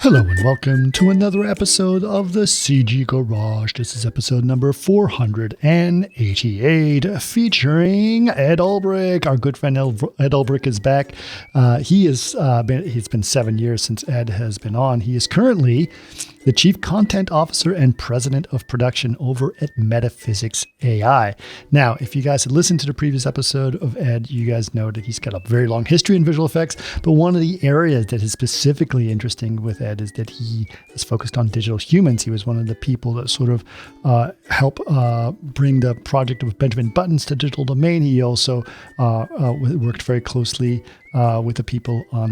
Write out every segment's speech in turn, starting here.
Hello and welcome to another episode of the CG Garage. This is episode number 488, featuring Ed Ulbrich. Our good friend Ed Ulbrich is back. He's been 7 years since Ed has been on. He is currently the Chief Content Officer and President of Production over at Metaphysic.ai. Now, if you guys had listened to the previous episode of Ed, you guys know that he's got a very long history in visual effects, but one of the areas that is specifically interesting with Ed is that he is focused on digital humans. He was one of the people that sort of helped bring the project of Benjamin Buttons to digital domain. He also worked very closely with the people on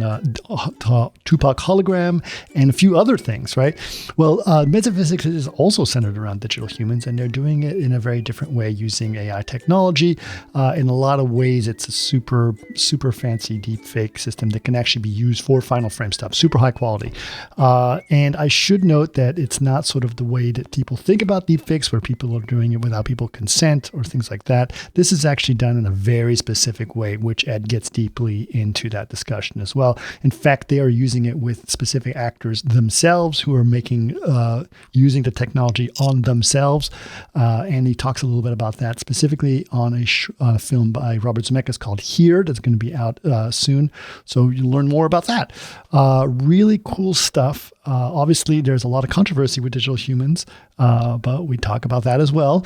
Tupac Hologram and a few other things, right? Well, metaphysics is also centered around digital humans, and they're doing it in a very different way using AI technology. In a lot of ways, it's a super fancy deep fake system that can actually be used for final frame stuff, super high quality. And I should note that it's not sort of the way that people think about deep fakes, where people are doing it without people consent or things like that. This is actually done in a very specific way, which Ed gets deeply into that discussion as well. In fact, they are using it with specific actors themselves who are using the technology on themselves. And he talks a little bit about that specifically on a film by Robert Zemeckis called Here that's going to be out soon. So you'll learn more about that. Really cool stuff. Obviously, there's a lot of controversy with digital humans, but we talk about that as well.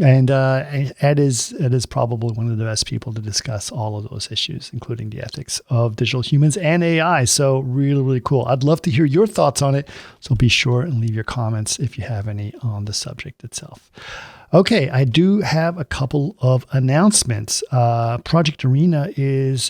And Ed is probably one of the best people to discuss all of those issues, including the ethics of digital humans and AI. So really, really cool. I'd love to hear your thoughts on it. So be sure and leave your comments if you have any on the subject itself. Okay, I do have a couple of announcements. Project Arena is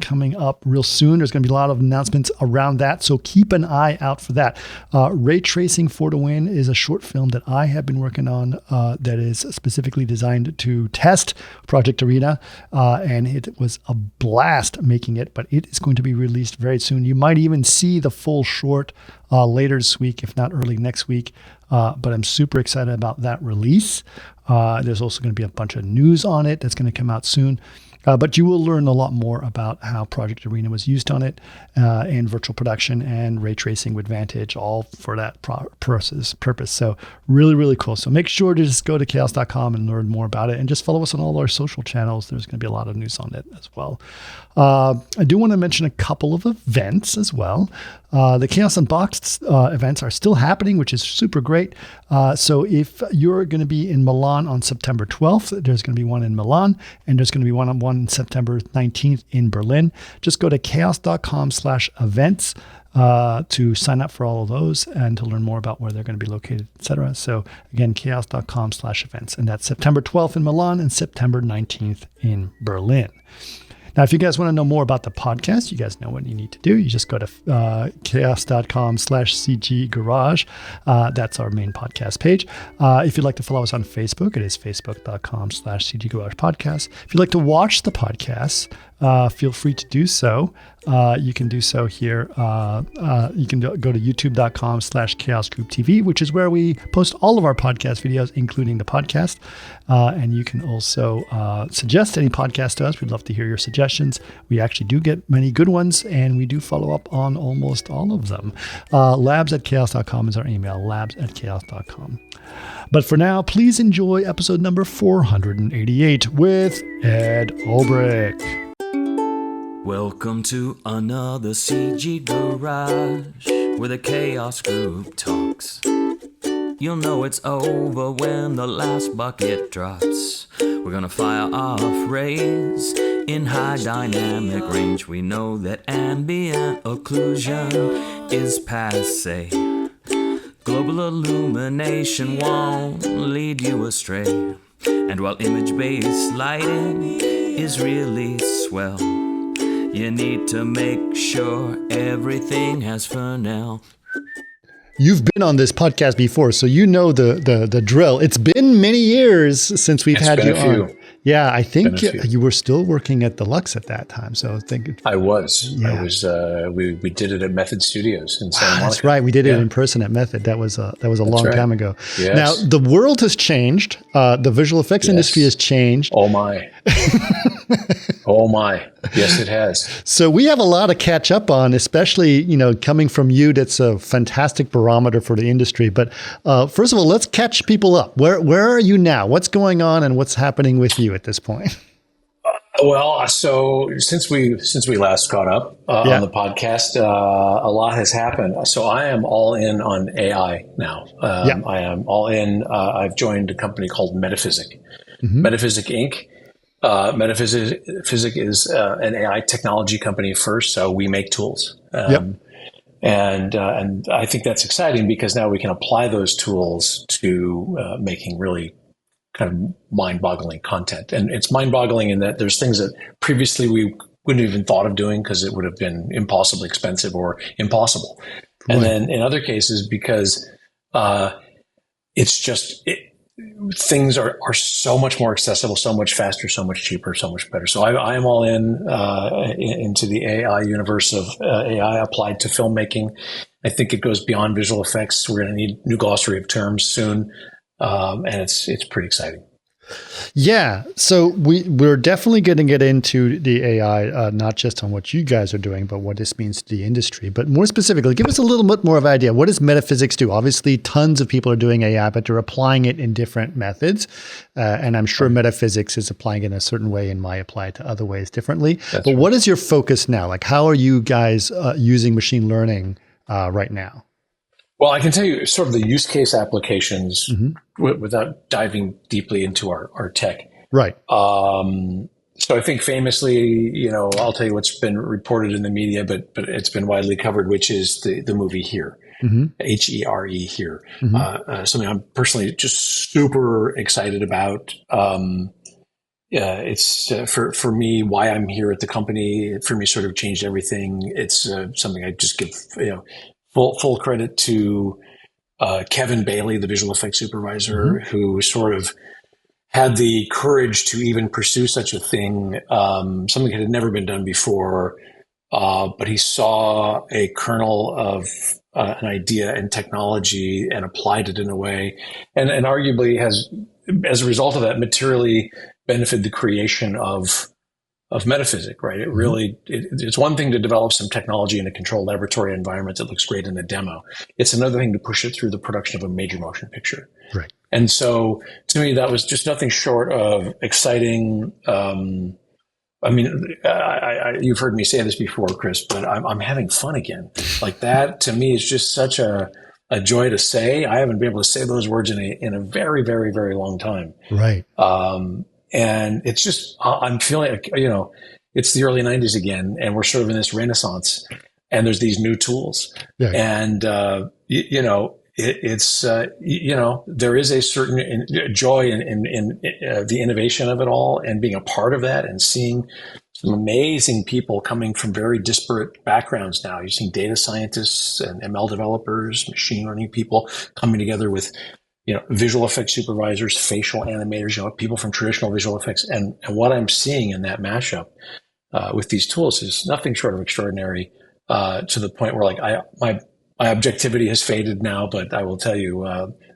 coming up real soon. There's going to be a lot of announcements around that, so keep an eye out for that. Ray Tracing for the Win is a short film that I have been working on that is specifically designed to test Project Arena, and it was a blast making it, but it is going to be released very soon. You might even see the full short later this week, if not early next week. But I'm super excited about that release. There's also going to be a bunch of news on it that's going to come out soon. But you will learn a lot more about how Project Arena was used on it, and virtual production and ray tracing with Vantage, all for that purpose. So really, really cool. So make sure to just go to chaos.com and learn more about it, and just follow us on all our social channels. There's going to be a lot of news on it as well. I do want to mention a couple of events as well. The Chaos Unboxed events are still happening, which is super great. So if you're going to be in Milan on September 12th, there's going to be one in Milan, and there's going to be one on September 19th in Berlin. Just go to chaos.com/events to sign up for all of those and to learn more about where they're going to be located, etc. So again, chaos.com/events. And that's September 12th in Milan and September 19th in Berlin. Now, if you guys want to know more about the podcast, you guys know what you need to do. You just go to chaos.com/CG Garage. That's our main podcast page. If you'd like to follow us on Facebook, it is facebook.com/CG Garage Podcast. If you'd like to watch the podcast, feel free to do so. You can do so here. You can go to youtube.com/Chaos Group TV, which is where we post all of our podcast videos, including the podcast. And you can also suggest any podcast to us. We'd love to hear your suggestions. We actually do get many good ones, and we do follow up on almost all of them. labs@chaos.com is our email, labs@chaos.com. But for now, please enjoy episode number 488 with Ed Ulbrich. Welcome to another CG Garage, where the Chaos Group talks. You'll know it's over when the last bucket drops. We're gonna fire off rays in high dynamic range. We know that ambient occlusion is passé. Global illumination won't lead you astray. And while image-based lighting is really swell, you need to make sure everything has Fresnel. You've been on this podcast before, so you know the drill. It's been many years since we've had you on. Yeah, I think you were still working at Deluxe at that time. So I think I was. Yeah. I was. We did it at Method Studios in Santa Monica. That's right. We did it in person at Method. That was a long time ago. Yes. Now the world has changed. The visual effects industry has changed. Oh my. Oh my. Yes, it has. So we have a lot to catch up on, especially, coming from you. That's a fantastic barometer for the industry. But first of all, let's catch people up. Where are you now? What's going on and what's happening with you at this point? Well, so since we last caught up on the podcast, a lot has happened. So I am all in on AI now. I am all in. I've joined a company called Metaphysic, Metaphysic Inc. Metaphysic is an AI technology company first, so we make tools. And I think that's exciting because now we can apply those tools to making really kind of mind-boggling content. And it's mind-boggling in that there's things that previously we wouldn't have even thought of doing because it would have been impossibly expensive or impossible. Right. And then in other cases, because it's just things are so much more accessible, so much faster, so much cheaper, so much better. So I am all into the AI universe of AI applied to filmmaking. I think it goes beyond visual effects. We're going to need new glossary of terms soon. And it's pretty exciting. Yeah. So we're definitely going to get into the AI, not just on what you guys are doing, but what this means to the industry. But more specifically, give us a little bit more of an idea. What does metaphysics do? Obviously, tons of people are doing AI, but they're applying it in different methods. And I'm sure metaphysics is applying it in a certain way and might apply it to other ways differently. But what is your focus now? Like, how are you guys using machine learning right now? Well, I can tell you sort of the use case applications without diving deeply into our tech. Right. So I think famously, I'll tell you what's been reported in the media, but it's been widely covered, which is the movie Here, Here, Here. Something I'm personally just super excited about. It's for me, why I'm here at the company, for me sort of changed everything. It's something I just give, full credit to Kevin Bailey, the visual effects supervisor, who sort of had the courage to even pursue such a thing, something that had never been done before. But he saw a kernel of an idea and technology and applied it in a way, and arguably has, as a result of that, materially benefited the creation of metaphysic, right? It really, it's one thing to develop some technology in a controlled laboratory environment that looks great in a demo. It's another thing to push it through the production of a major motion picture. Right. And so to me, that was just nothing short of exciting. You've heard me say this before, Chris, but I'm having fun again. Like that to me is just such a joy to say. I haven't been able to say those words in a very, very, very long time. Right. And it's just, I'm feeling like, it's the early 90s again, and we're sort of in this renaissance, and there's these new tools. Yeah. And, there is a certain joy in the innovation of it all and being a part of that and seeing some amazing people coming from very disparate backgrounds now. You're seeing data scientists and ML developers, machine learning people coming together with visual effects supervisors, facial animators, people from traditional visual effects. And what I'm seeing in that mashup with these tools is nothing short of extraordinary, to the point where my objectivity has faded now, but I will tell you,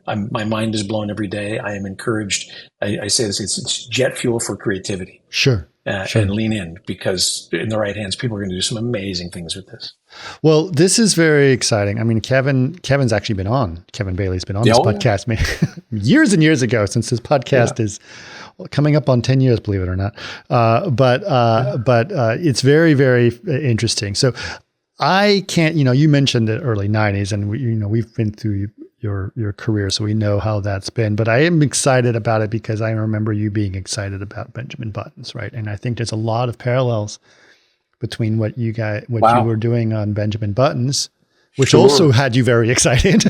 my mind is blown every day. I am encouraged. I say this, it's jet fuel for creativity. Sure. And lean in, because in the right hands, people are going to do some amazing things with this. Well, this is very exciting. I mean, Kevin's actually been on. Kevin Bailey's been on this podcast years and years ago, since this podcast is coming up on 10 years, believe it or not. But it's very, very interesting. So I can't, you mentioned the early 90s, and we've been through your career, so we know how that's been. But I am excited about it because I remember you being excited about Benjamin Buttons, right? And I think there's a lot of parallels between what you were doing on Benjamin Buttons, which also had you very excited,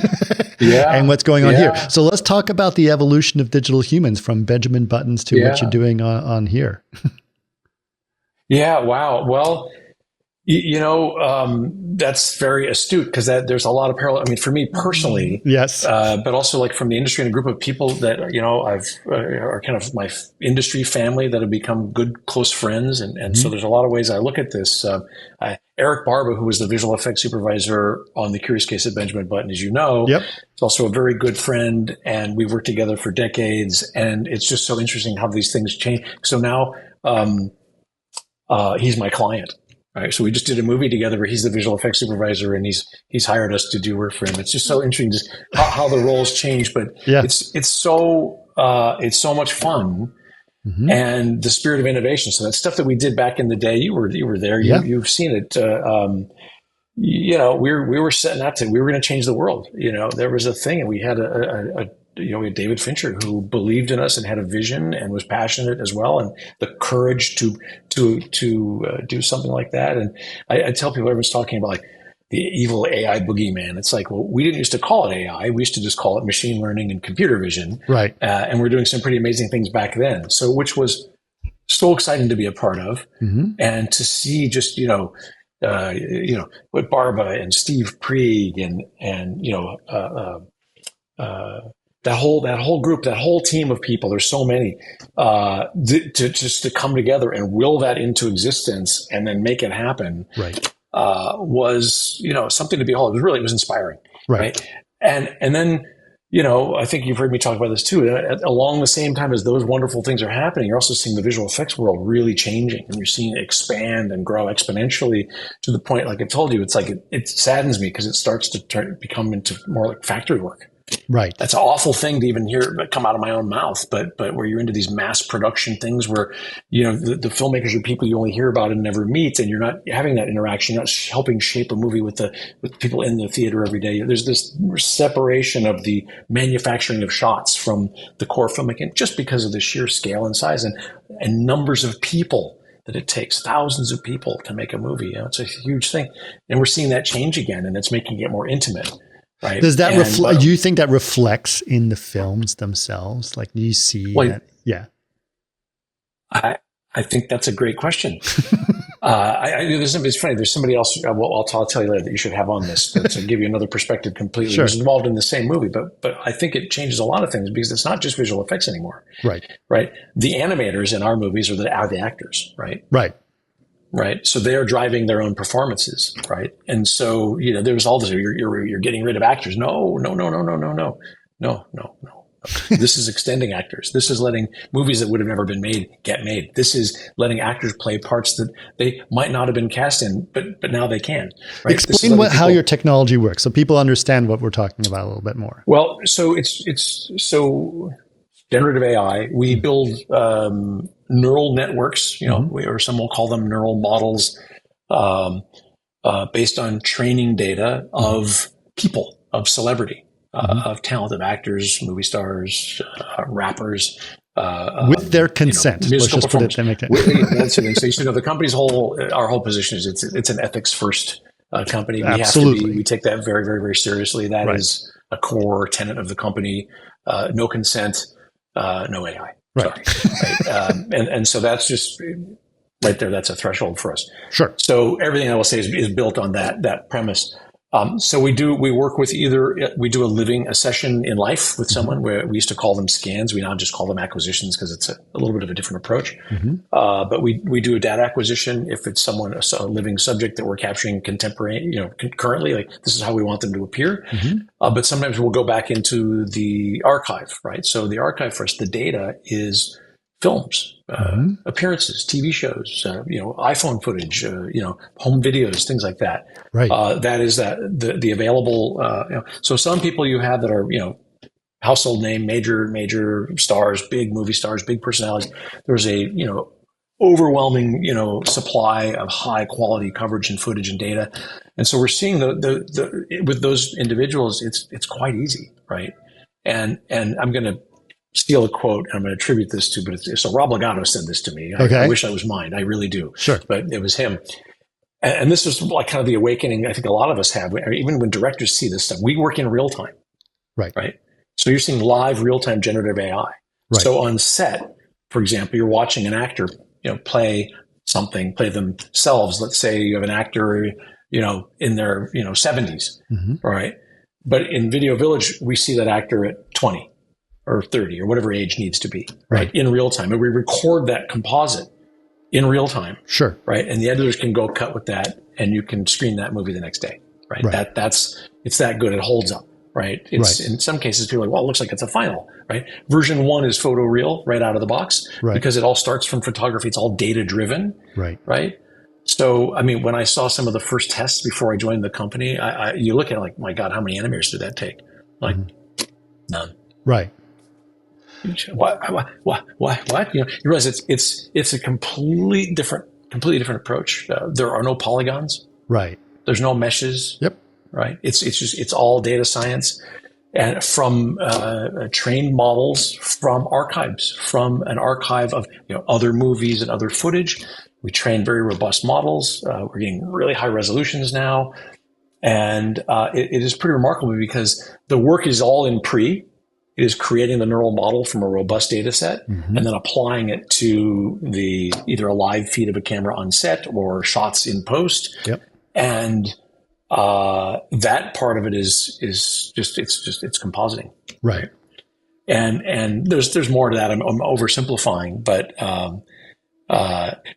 and what's going on here. So let's talk about the evolution of digital humans from Benjamin Buttons to what you're doing on here. Yeah. Wow. Well, that's very astute, because there's a lot of parallel. I mean, for me personally, yes, but also like from the industry and a group of people that are kind of my industry family that have become good close friends, and so there's a lot of ways I look at this. Eric Barba, who was the visual effects supervisor on The Curious Case of Benjamin Button, as you know, is also a very good friend, and we've worked together for decades. And it's just so interesting how these things change. So now, he's my client. Right. So we just did a movie together where he's the visual effects supervisor and he's hired us to do work for him. It's just so interesting just how the roles change, but it's so much fun. Mm-hmm. And the spirit of innovation. So that stuff that we did back in the day, you were there, you've seen it. We were setting out we were going to change the world. There was a thing, and we had we had David Fincher who believed in us and had a vision and was passionate as well, and the courage to do something like that. And I tell people, everyone's talking about like the evil AI boogeyman. It's like, well, we didn't used to call it AI. We used to just call it machine learning and computer vision. Right. And we're doing some pretty amazing things back then. So, which was so exciting to be a part of, mm-hmm. and to see just with Barba and Steve Prieg and that whole group, that whole team of people, there's so many, to come together and will that into existence and then make it happen, right, was, something to behold. It was inspiring. Right. And then, I think you've heard me talk about this too. Along the same time as those wonderful things are happening, you're also seeing the visual effects world really changing, and you're seeing it expand and grow exponentially to the point, like I told you, it's like, it saddens me because it starts to become into more like factory work. Right. That's an awful thing to even hear come out of my own mouth, but where you're into these mass production things where, the filmmakers are people you only hear about and never meet, and you're not having that interaction, you're not helping shape a movie with people in the theater every day. There's this separation of the manufacturing of shots from the core filmmaking just because of the sheer scale and size and numbers of people that it takes, thousands of people to make a movie. It's a huge thing. And we're seeing that change again, and it's making it more intimate. Right. Does that reflect? Do you think that reflects in the films themselves? Like, do you see that? Yeah. I think that's a great question. It's funny. There's somebody else. I'll tell you later that you should have on this to give you another perspective completely. Sure. Who's involved in the same movie, but I think it changes a lot of things because it's not just visual effects anymore. Right. Right. The animators in our movies are the actors. Right. Right. Right. So they're driving their own performances. Right. And so, there was all this, you're getting rid of actors. No. This is extending actors. This is letting movies that would have never been made get made. This is letting actors play parts that they might not have been cast in, but now they can. Right? Explain how your technology works so people understand what we're talking about a little bit more. Well, so it's generative AI. We build neural networks, mm-hmm. Or some will call them neural models, based on training data of people, of celebrity, mm-hmm. Of talented actors, movie stars, rappers. With their consent. Musical performers. So the company's our whole position is it's an ethics first company. We take that very, very, very seriously. That is a core tenet of the company. No consent, no AI. Right. And so that's just right there. That's a threshold for us. Sure. So everything I will say is built on that premise. So we work with we do a session in life with someone where we used to call them scans. We now just call them acquisitions because it's a little bit of a different approach. Mm-hmm. But we do a data acquisition if it's a living subject that we're capturing currently, like this is how we want them to appear. Mm-hmm. But sometimes we'll go back into the archive, right? So the archive for us, the data is films, mm-hmm. appearances, TV shows, iPhone footage, home videos, things like that. Right. That is the available. So some people you have that are household name, major stars, big movie stars, big personalities. There's a overwhelming supply of high quality coverage and footage and data, and so we're seeing the with those individuals, it's quite easy, right? And I'm going to steal a quote, and I'm going to attribute this to, so Rob Legato said this to me. I wish I was mine. I really do. Sure. But it was him. And this was like kind of the awakening I think a lot of us have. Even when directors see this stuff, we work in real time. Right. Right. So you're seeing live real time generative AI. Right. So on set, for example, you're watching an actor, play themselves. Let's say you have an actor, in their, 70s. Mm-hmm. Right. But in Video Village, we see that actor at 20. Or 30 or whatever age needs to be, right? In real time. And we record that composite in real time. Sure. Right. And the editors can go cut with that and you can screen that movie the next day. Right. It's that good. It holds up. right? It's in some cases people are like, well, it looks like it's a final, right? Version 1 is photoreal right out of the box because it all starts from photography. It's all data driven, right? So, I mean, when I saw some of the first tests before I joined the company, you look at it like, my God, how many animators did that take? Like, none. Right. What? You realize it's a completely different approach. There are no polygons. Right. There's no meshes. Yep. Right. It's all data science, and from trained models, from archives, from an archive of other movies and other footage. We train very robust models. We're getting really high resolutions now, and it is pretty remarkable because the work is all in pre. It is creating the neural model from a robust data set and then applying it to either a live feed of a camera on set or shots in post. Yep. And that part of it is it's compositing. Right. And there's more to that. I'm oversimplifying, but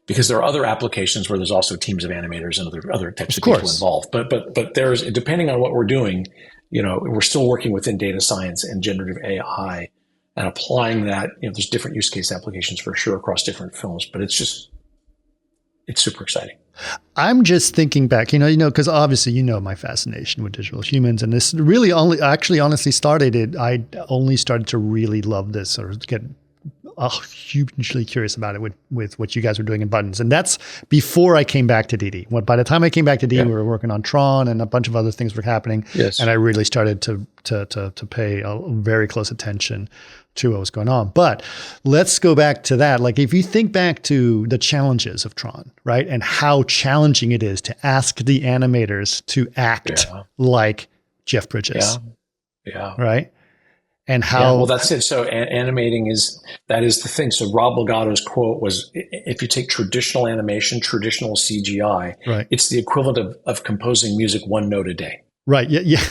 because there are other applications where there's also teams of animators and other types of people involved. But there's, depending on what we're doing, we're still working within data science and generative AI and applying that. There's different use case applications for sure across different films, but it's super exciting. I'm just thinking back, because obviously, my fascination with digital humans, and this really honestly started I only started to really love this or get hugely curious about it with what you guys were doing in Buttons. And that's before I came back to DD. By the time I came back to DD, we were working on Tron and a bunch of other things were happening. Yes. And I really started to pay a very close attention to what was going on. But let's go back to that. Like if you think back to the challenges of Tron, right? And how challenging it is to ask the animators to act like Jeff Bridges. Yeah. Right? And how well, that's it. So animating that is the thing. So Rob Legato's quote was, if you take traditional animation, traditional CGI, it's the equivalent of composing music one note a day. Right. Yeah.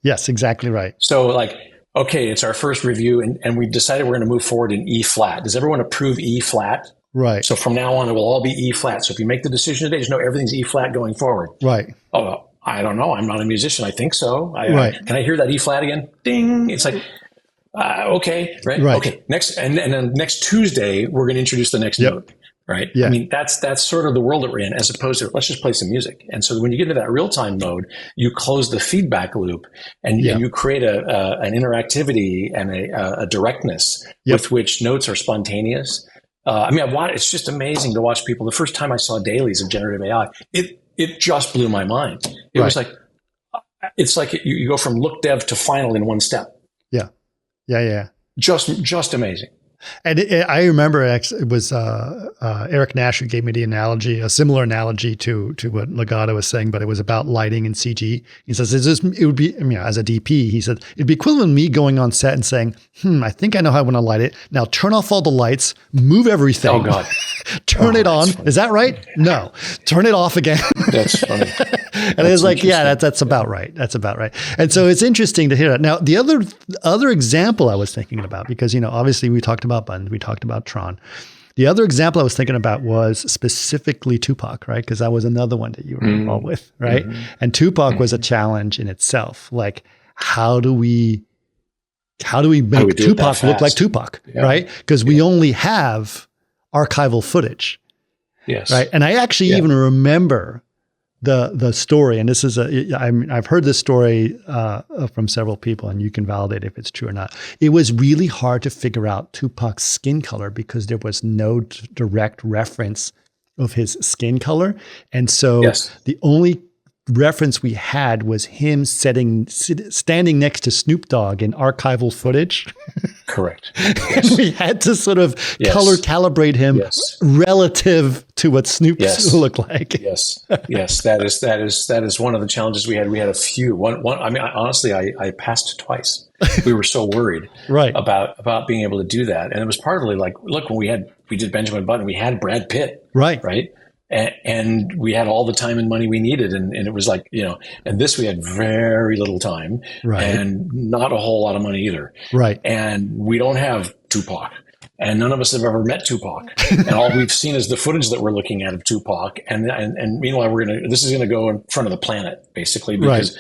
Yes, exactly right. So like, okay, it's our first review and we've decided we're going to move forward in E flat. Does everyone approve E flat? Right. So from now on, it will all be E flat. So if you make the decision today, just know everything's E flat going forward. Right. Oh, well, I don't know. I'm not a musician. I think so. Can I hear that E flat again? Ding. It's like, okay, right? Okay, next, and then next Tuesday we're going to introduce the next note, right? Yeah. I mean, that's sort of the world that we're in, as opposed to let's just play some music. And so when you get into that real time mode, you close the feedback loop, and you create an interactivity and a directness with which notes are spontaneous. I mean, it's just amazing to watch people. The first time I saw dailies of generative AI, it just blew my mind. It was like it's like you go from look dev to final in one step. Yeah. Just amazing. And I remember it was Eric Nash who gave me the analogy, a similar analogy to what Legato was saying, but it was about lighting and CG. He says, it would be, as a DP, he said, it'd be equivalent to me going on set and saying, I think I know how I want to light it. Now turn off all the lights, move everything. Oh, God. Turn it on. Funny. Is that right? No. Turn it off again. That's funny. And it's like, that's about right. That's about right. And so it's interesting to hear that. Now, the other example I was thinking about, because, obviously we talked about Buttons, we talked about Tron. The other example I was thinking about was specifically Tupac, right? Because that was another one that you were involved with, right? And Tupac was a challenge in itself. Like, how do we make Tupac look like Tupac, right? Because we only have archival footage. Yes. Right. And I actually even remember the story, and this is I've heard this story from several people, and you can validate if it's true or not. It was really hard to figure out Tupac's skin color because there was no direct reference of his skin color. And so the only reference we had was him standing next to Snoop Dogg in archival footage. Correct. Yes. We had to sort of color calibrate him relative to what Snoop looked like. Yes. That is one of the challenges we had. We had a few. One. I mean, honestly, I passed twice. We were so worried about being able to do that, and it was partly like, look, when we did Benjamin Button, we had Brad Pitt, right. And we had all the time and money we needed. And it was like, and this, we had very little time and not a whole lot of money either. Right. And we don't have Tupac, and none of us have ever met Tupac. And all we've seen is the footage that we're looking at of Tupac. And meanwhile, this is going to go in front of the planet basically, because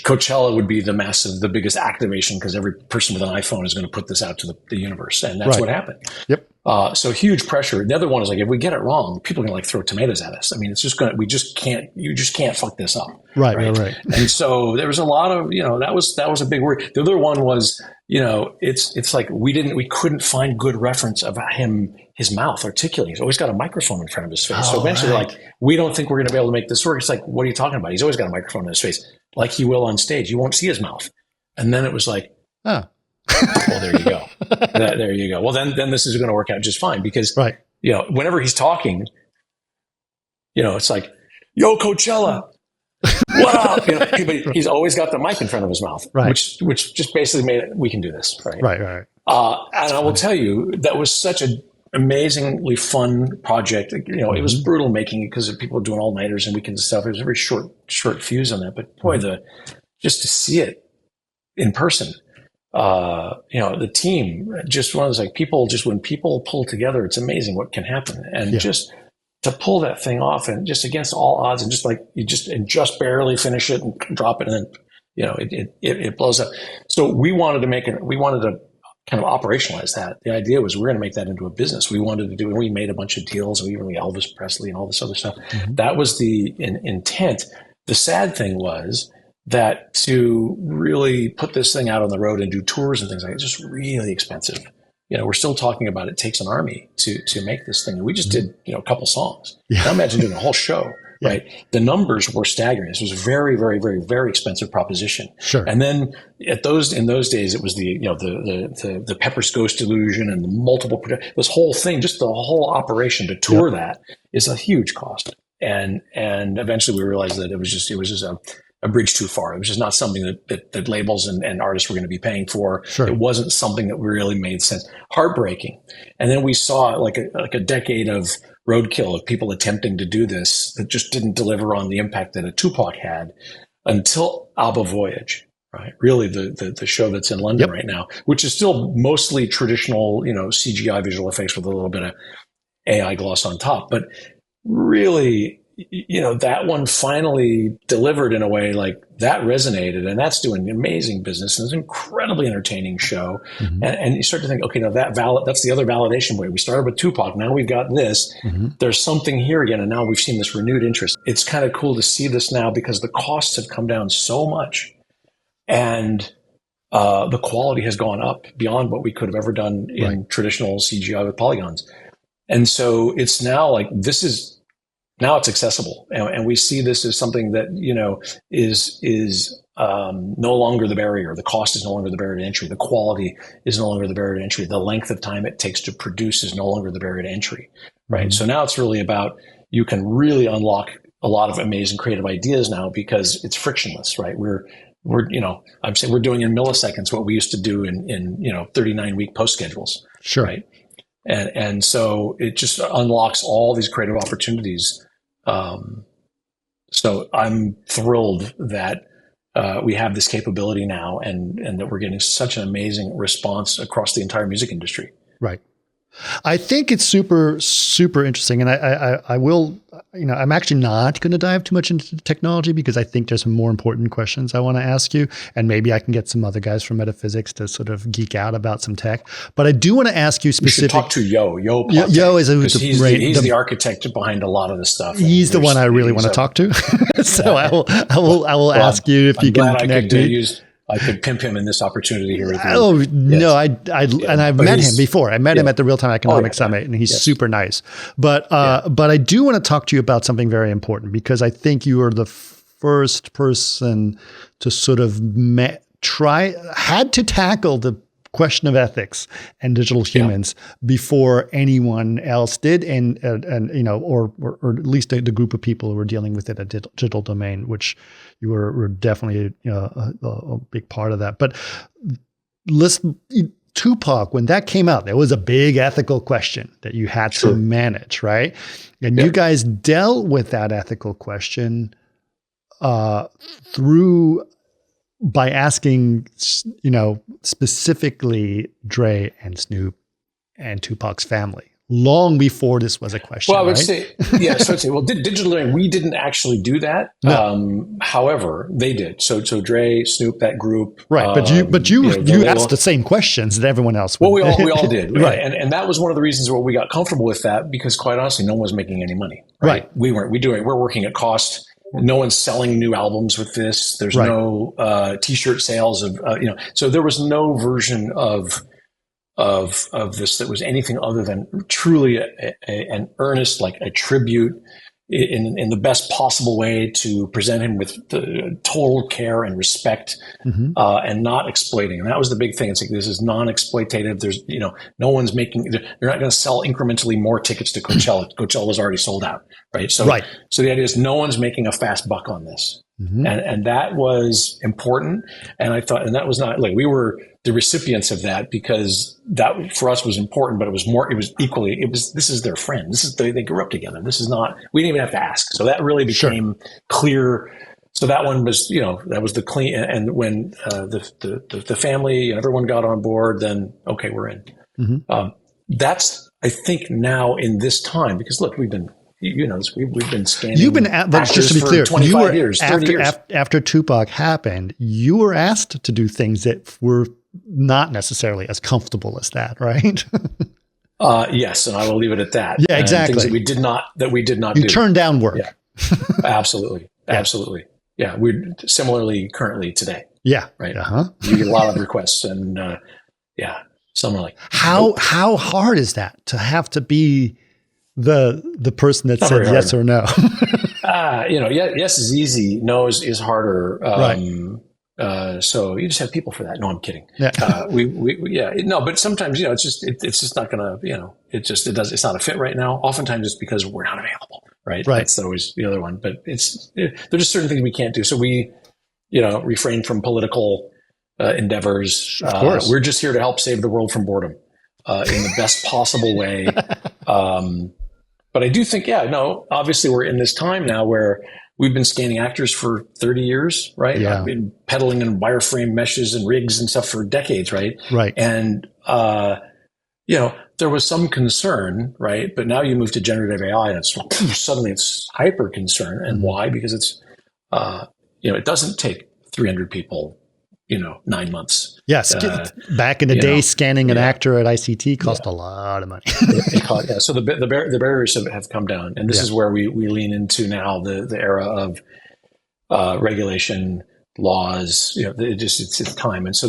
Coachella would be the biggest activation because every person with an iPhone is going to put this out to the universe. And that's what happened. Yep. So huge pressure. The other one is like, if we get it wrong, people are going to like throw tomatoes at us. I mean, you just can't fuck this up. Right. And so there was a lot of, that was a big worry. The other one was, it's like we couldn't find good reference of his mouth articulating. He's always got a microphone in front of his face. So eventually like, we don't think we're going to be able to make this work. It's like, what are you talking about? He's always got a microphone in his face, like he will on stage. You won't see his mouth. And then it was like, well, there you go. There you go. Well, then this is going to work out just fine because, whenever he's talking, it's like, yo, Coachella, what up? But he's always got the mic in front of his mouth, which just basically made it, we can do this. Right. And I will tell you, that was such an amazingly fun project. It was brutal making it because people were doing all-nighters and weekends and stuff. It was a very short fuse on that. But boy, just to see it in person, the team, just one of those like people, just when people pull together, it's amazing what can happen. And just to pull that thing off and just against all odds and just like you just barely finish it and drop it and then, it blows up. So we wanted to kind of operationalize that. The idea was we're going to make that into a business. We wanted to do, and we made a bunch of deals, even with Elvis Presley and all this other stuff. That was the intent. The sad thing was that to really put this thing out on the road and do tours and things like that, it's just really expensive. We're still talking about it takes an army to make this thing. And we just did, a couple songs. Now imagine doing a whole show, right? The numbers were staggering. This was a very, very, very, very expensive proposition. Sure. And then in those days, it was the Pepper's Ghost Illusion and the multiple, this whole thing, just the whole operation to tour that is a huge cost. And eventually we realized that it was just a bridge too far. It was just not something that labels and artists were going to be paying for. Sure. It wasn't something that really made sense. Heartbreaking. And then we saw like a decade of roadkill of people attempting to do this that just didn't deliver on the impact that a Tupac had until Alba Voyage, right? Really the show that's in London right now, which is still mostly traditional, CGI visual effects with a little bit of AI gloss on top. But really, that one finally delivered in a way like that resonated, and that's doing amazing business. And it's an incredibly entertaining show. And you start to think, okay, now that's the other validation way. We started with Tupac. Now we've got this. There's something here again. And now we've seen this renewed interest. It's kind of cool to see this now because the costs have come down so much and the quality has gone up beyond what we could have ever done in traditional CGI with polygons. And so it's now like, now it's accessible, and we see this as something that is no longer the barrier. The cost is no longer the barrier to entry. The quality is no longer the barrier to entry. The length of time it takes to produce is no longer the barrier to entry, right? So now it's really about you can really unlock a lot of amazing creative ideas now because it's frictionless, right? I'm saying we're doing in milliseconds what we used to do in 39-week post schedules, sure, right? And so it just unlocks all these creative opportunities. So I'm thrilled that we have this capability now and that we're getting such an amazing response across the entire music industry. Right. I think it's super, super interesting. And I will, I'm actually not going to dive too much into the technology because I think there's some more important questions I want to ask you. And maybe I can get some other guys from Metaphysics to sort of geek out about some tech. But I do want to ask you specific. You should talk to Yo. Yo is he's the architect behind a lot of this stuff. He's the one I really want to talk to. So I will ask you if you can connect me. I could pimp him in this opportunity here with you. Oh, yes. No, and I've met him before. I met him at the Real-Time Economics Summit, and he's super nice. But I do want to talk to you about something very important because I think you are the first person to sort of had to tackle the question of ethics and digital humans before anyone else did, and or at least the group of people who were dealing with it at Digital Domain, which you were definitely a big part of that. But Tupac, when that came out, there was a big ethical question that you had to manage, right? And you guys dealt with that ethical question by asking, specifically Dre and Snoop and Tupac's family, long before this was a question. Well, I would right? say, yeah. So I'd say, well, digital learning, we didn't actually do that. No. However, they did. So Dre, Snoop, that group, Right, but you asked the same questions that everyone else would. Well, we all did, right? And that was one of the reasons where we got comfortable with that, because quite honestly, no one was making any money. Right? We weren't. We're working at cost. No one's selling new albums with this. There's no T-shirt sales of So there was no version of this that was anything other than truly an earnest, like a tribute in the best possible way to present him with the total care and respect, and not exploiting. And that was the big thing. It's like, this is non-exploitative. There's, no one's making, they're not going to sell incrementally more tickets to Coachella. Coachella's already sold out. Right. So the idea is no one's making a fast buck on this. And that was important. And I thought, and that was not like, we were the recipients of that, because that for us was important, but this is their friend. They grew up together. This is not, we didn't even have to ask. So that really became clear. So that one was, that was the clean. And when the family and everyone got on board, then, okay, we're in. That's, I think, now in this time, because look, we've been scanning. You've been, but just to be clear, 25 years, 30 years. After Tupac happened, you were asked to do things that were not necessarily as comfortable as that, right? Yes, and I will leave it at that. Yeah, exactly. Things that we did not do. You turned down work. Yeah. Absolutely. Yeah, we're similarly currently today. Yeah. Right. You get a lot of requests, and someone like how hard is that to have to be the person that said yes or no? Yes is easy. No is harder. Right. So you just have people for that. No, I'm kidding. Yeah. But sometimes, it's just not gonna, it's not a fit right now. Oftentimes it's because we're not available. Right. That's always the other one, but there's just certain things we can't do. So we, refrain from political endeavors. Of course. We're just here to help save the world from boredom in the best possible way. But I do think, obviously we're in this time now where we've been scanning actors for 30 years, right? Yeah. I've been peddling in wireframe meshes and rigs and stuff for decades, right? Right. And, there was some concern, right? But now you move to generative AI and suddenly it's hyper concern. And why? Because it's, it doesn't take 300 people, 9 months. Yes. Back in the day, scanning an actor at ICT cost a lot of money. So the barriers have come down, and this is where we lean into now the era of regulation, laws. It's time. And so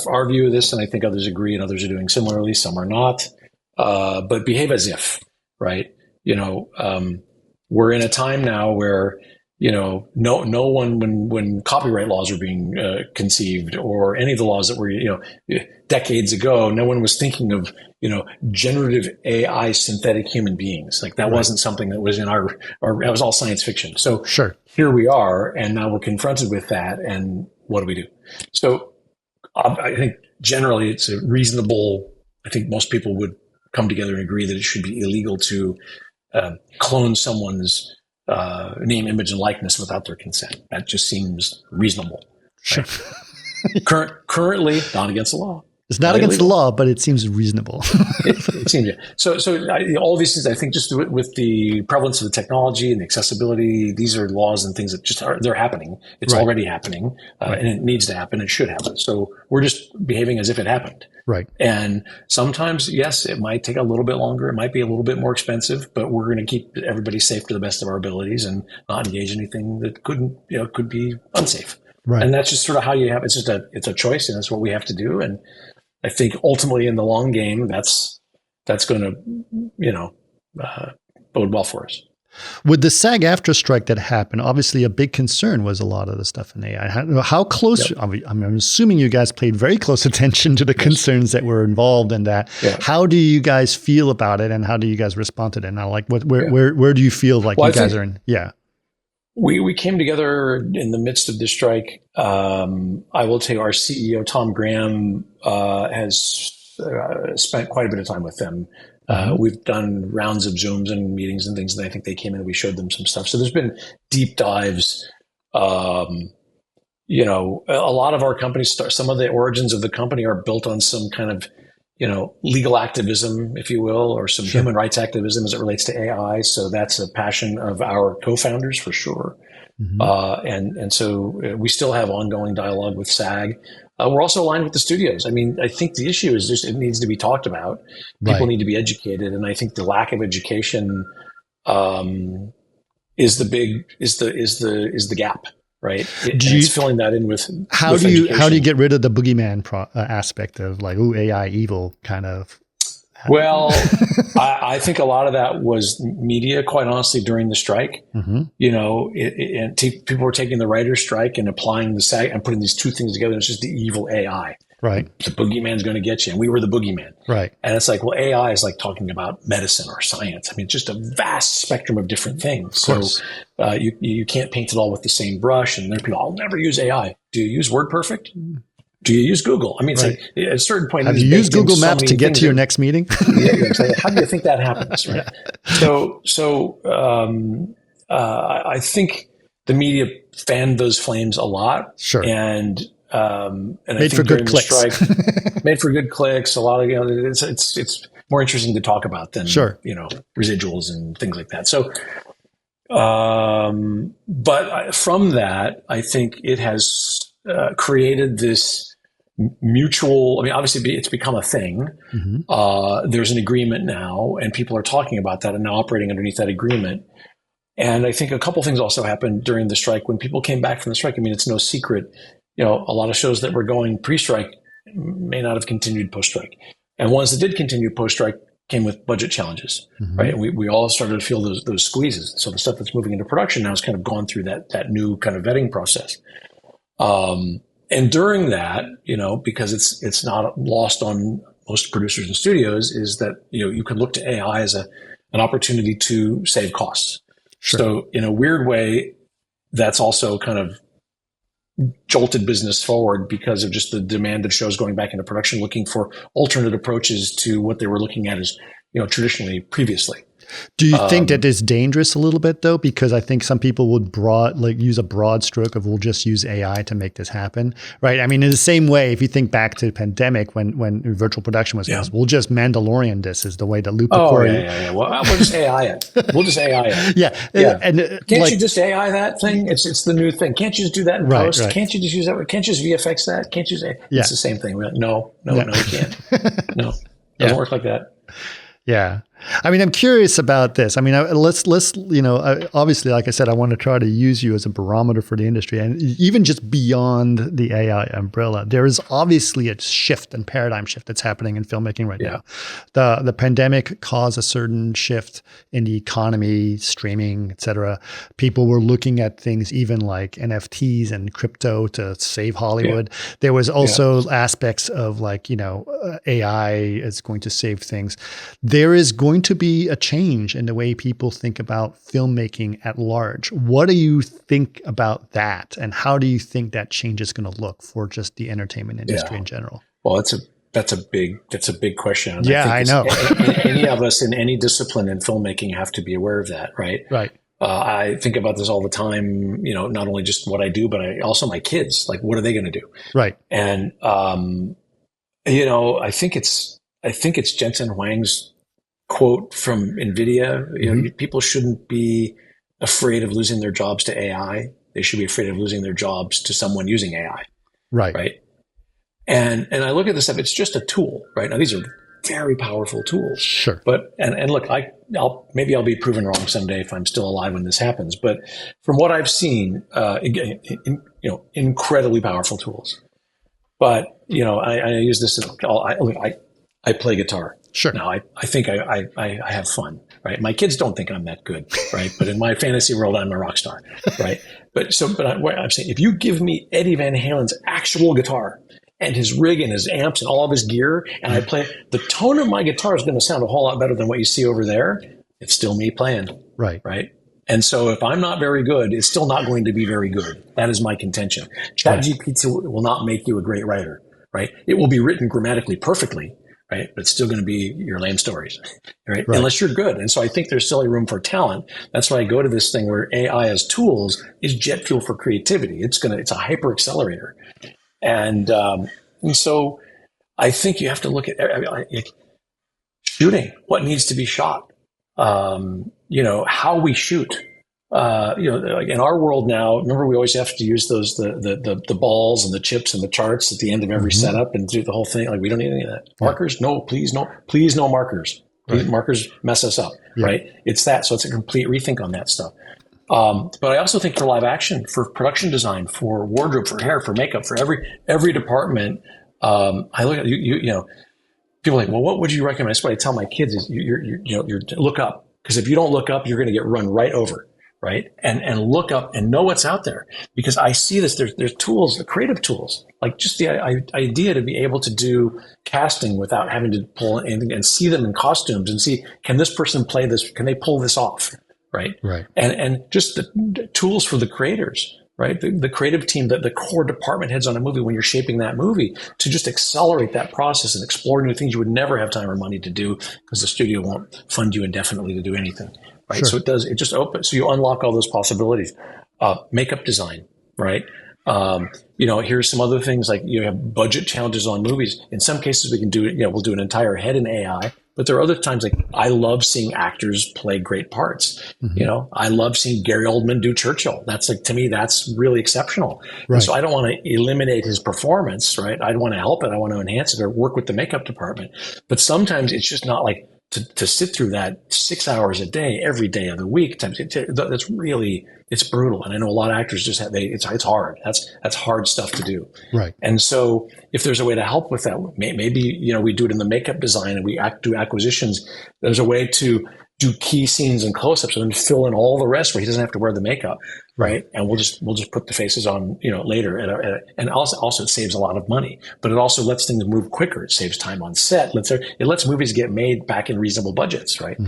our view of this, and I think others agree, and others are doing similarly. Some are not, but behave as if, right? We're in a time now where no one, when copyright laws were being conceived, or any of the laws that were, decades ago, no one was thinking of, generative AI synthetic human beings. Like that wasn't something that was in our that was all science fiction. So here we are, and now we're confronted with that. And what do we do? So I think generally it's a reasonable, I think most people would come together and agree that it should be illegal to clone someone's name, image, and likeness without their consent. That just seems reasonable. Sure. Right? Currently, not against the law. It's not against the law, but it seems reasonable. it seems, yeah. So all these things, I think, just with the prevalence of the technology and the accessibility, these are laws and things that just they're happening. It's already happening, and it needs to happen. It should happen. So we're just behaving as if it happened. Right. And sometimes, yes, it might take a little bit longer. It might be a little bit more expensive, but we're going to keep everybody safe to the best of our abilities and not engage in anything that could be unsafe. Right. And that's just sort of how you have. It's a choice, and that's what we have to do. And I think ultimately in the long game, that's going to, bode well for us. With the SAG-AFTRA strike that happened, obviously a big concern was a lot of the stuff in AI. How close, I'm assuming you guys paid very close attention to the concerns that were involved in that. Yeah. How do you guys feel about it, and how do you guys respond to it? Now, like where do you feel like you guys are in? Yeah. We came together in the midst of the strike. I will tell you, our CEO, Tom Graham, has spent quite a bit of time with them. We've done rounds of Zooms and meetings and things, and I think they came in and we showed them some stuff. So there's been deep dives. A lot of our companies, some of the origins of the company are built on some kind of, legal activism, if you will, or some human rights activism as it relates to AI. So that's a passion of our co-founders for sure. And so we still have ongoing dialogue with SAG. We're also aligned with the studios. I mean, I think the issue is just it needs to be talked about. People need to be educated, and I think the lack of education is the gap, right? It's filling that in with how do you get rid of the boogeyman aspect of like AI evil kind of? Well, I think a lot of that was media, quite honestly, during the strike. And people were taking the writer's strike and applying the SAG and putting these two things together. It's just the evil AI. Right. The boogeyman's going to get you. And we were the boogeyman. Right. And it's like, well, AI is like talking about medicine or science. I mean, just a vast spectrum of different things. So you can't paint it all with the same brush. And there are people, I'll never use AI. Do you use WordPerfect? Do you use Google? I mean, it's like at a certain point. Have you used Google Maps to get to your next meeting? How do you think that happens? Right. So I think the media fanned those flames a lot. Sure. And I made think for good clicks. Strike, made for good clicks. A lot of it's more interesting to talk about than residuals and things like that. So, but from that, I think it has created this mutual. I mean, obviously, it's become a thing. There's an agreement now, and people are talking about that and now operating underneath that agreement. And I think a couple things also happened during the strike. When people came back from the strike, I mean, it's no secret. A lot of shows that were going pre-strike may not have continued post-strike. And ones that did continue post-strike came with budget challenges, right? And we all started to feel those squeezes. So the stuff that's moving into production now has kind of gone through that new kind of vetting process. And during that, because it's not lost on most producers and studios, is that, you can look to AI as an opportunity to save costs. Sure. So in a weird way, that's also kind of jolted business forward because of just the demand of shows going back into production, looking for alternate approaches to what they were looking at as, traditionally previously. Do you think that is dangerous a little bit though? Because I think some people would use a broad stroke of we'll just use AI to make this happen, right? I mean, in the same way, if you think back to the pandemic when virtual production was possible, we'll just Mandalorian this is the way to loop the core. Yeah. Well, we'll just AI it. We'll just AI it. Yeah. And can't you just AI that thing? It's the new thing. Can't you just do that in post? Right. Can't you just use that? Can't you just VFX that? Can't you just? It's the same thing. We're like, no, we can't. No, it doesn't work like that. Yeah. I mean, I'm curious about this. I mean, let's obviously, like I said, I want to try to use you as a barometer for the industry, and even just beyond the AI umbrella, there is obviously a shift and paradigm shift that's happening in filmmaking right now. The pandemic caused a certain shift in the economy, streaming, et cetera. People were looking at things even like NFTs and crypto to save Hollywood. There was also aspects of like, AI is going to save things. There is going to be a change in the way people think about filmmaking at large. What do you think about that? And how do you think that change is going to look for just the entertainment industry in general? Well, that's a big question. And I know. Any of us in any discipline in filmmaking have to be aware of that, right? Right. I think about this all the time, not only just what I do, but also my kids, like, what are they going to do? Right. And, I think it's Jensen Huang's quote from NVIDIA. People shouldn't be afraid of losing their jobs to AI. They should be afraid of losing their jobs to someone using AI. Right. Right. And I look at this stuff, it's just a tool, right? Now, these are very powerful tools. Sure. But, and look, maybe I'll be proven wrong someday if I'm still alive when this happens. But from what I've seen, incredibly powerful tools. But, I use this, I play guitar. Sure. Now, I think I have fun, right? My kids don't think I'm that good, right? But in my fantasy world, I'm a rock star, right? But I'm saying, if you give me Eddie Van Halen's actual guitar and his rig and his amps and all of his gear, and I play, the tone of my guitar is going to sound a whole lot better than what you see over there. It's still me playing. Right. Right. And so if I'm not very good, it's still not going to be very good. That is my contention. ChatGPT will not make you a great writer, right? It will be written grammatically perfectly, right? But it's still going to be your lame stories, right? Unless you're good. And so I think there's still a room for talent. That's why I go to this thing where AI as tools is jet fuel for creativity. It's a hyper accelerator. And so I think you have to look at shooting, what needs to be shot, how we shoot. Like in our world now, remember we always have to use those the balls and the chips and the charts at the end of every setup and do the whole thing. Like we don't need any of that. Markers, no, please no markers. Please, markers mess us up, right? It's that. So it's a complete rethink on that stuff. But I also think for live action, for production design, for wardrobe, for hair, for makeup, for every department, I look at people are like, well, what would you recommend? That's what I tell my kids is you're look up, because if you don't look up, you're going to get run right over, right? And look up and know what's out there, because I see this. There's tools, the creative tools, like just the idea to be able to do casting without having to pull anything and see them in costumes and see, can this person play this? Can they pull this off? Right. And just the tools for the creators, right? The creative team, the core department heads on a movie when you're shaping that movie, to just accelerate that process and explore new things you would never have time or money to do because the studio won't fund you indefinitely to do anything. Right. Sure. So it just opens. So you unlock all those possibilities. Makeup design, right? Here's some other things, like you have budget challenges on movies. In some cases we can do it, we'll do an entire head in AI. But there are other times, like I love seeing actors play great parts. I love seeing Gary Oldman do Churchill. That's like, to me, that's really exceptional. Right. And so I don't want to eliminate his performance, right? I want to help it. I want to enhance it or work with the makeup department. But sometimes it's just not like to sit through that 6 hours a day, every day of the week. That's really, it's brutal. And I know a lot of actors just have, it's hard. That's hard stuff to do. Right. And so if there's a way to help with that, maybe, we do it in the makeup design and we do acquisitions. There's a way to do key scenes and close-ups and then fill in all the rest where he doesn't have to wear the makeup. Right. And we'll just put the faces on, later. And also it saves a lot of money, but it also lets things move quicker. It saves time on set. It lets movies get made back in reasonable budgets. Right.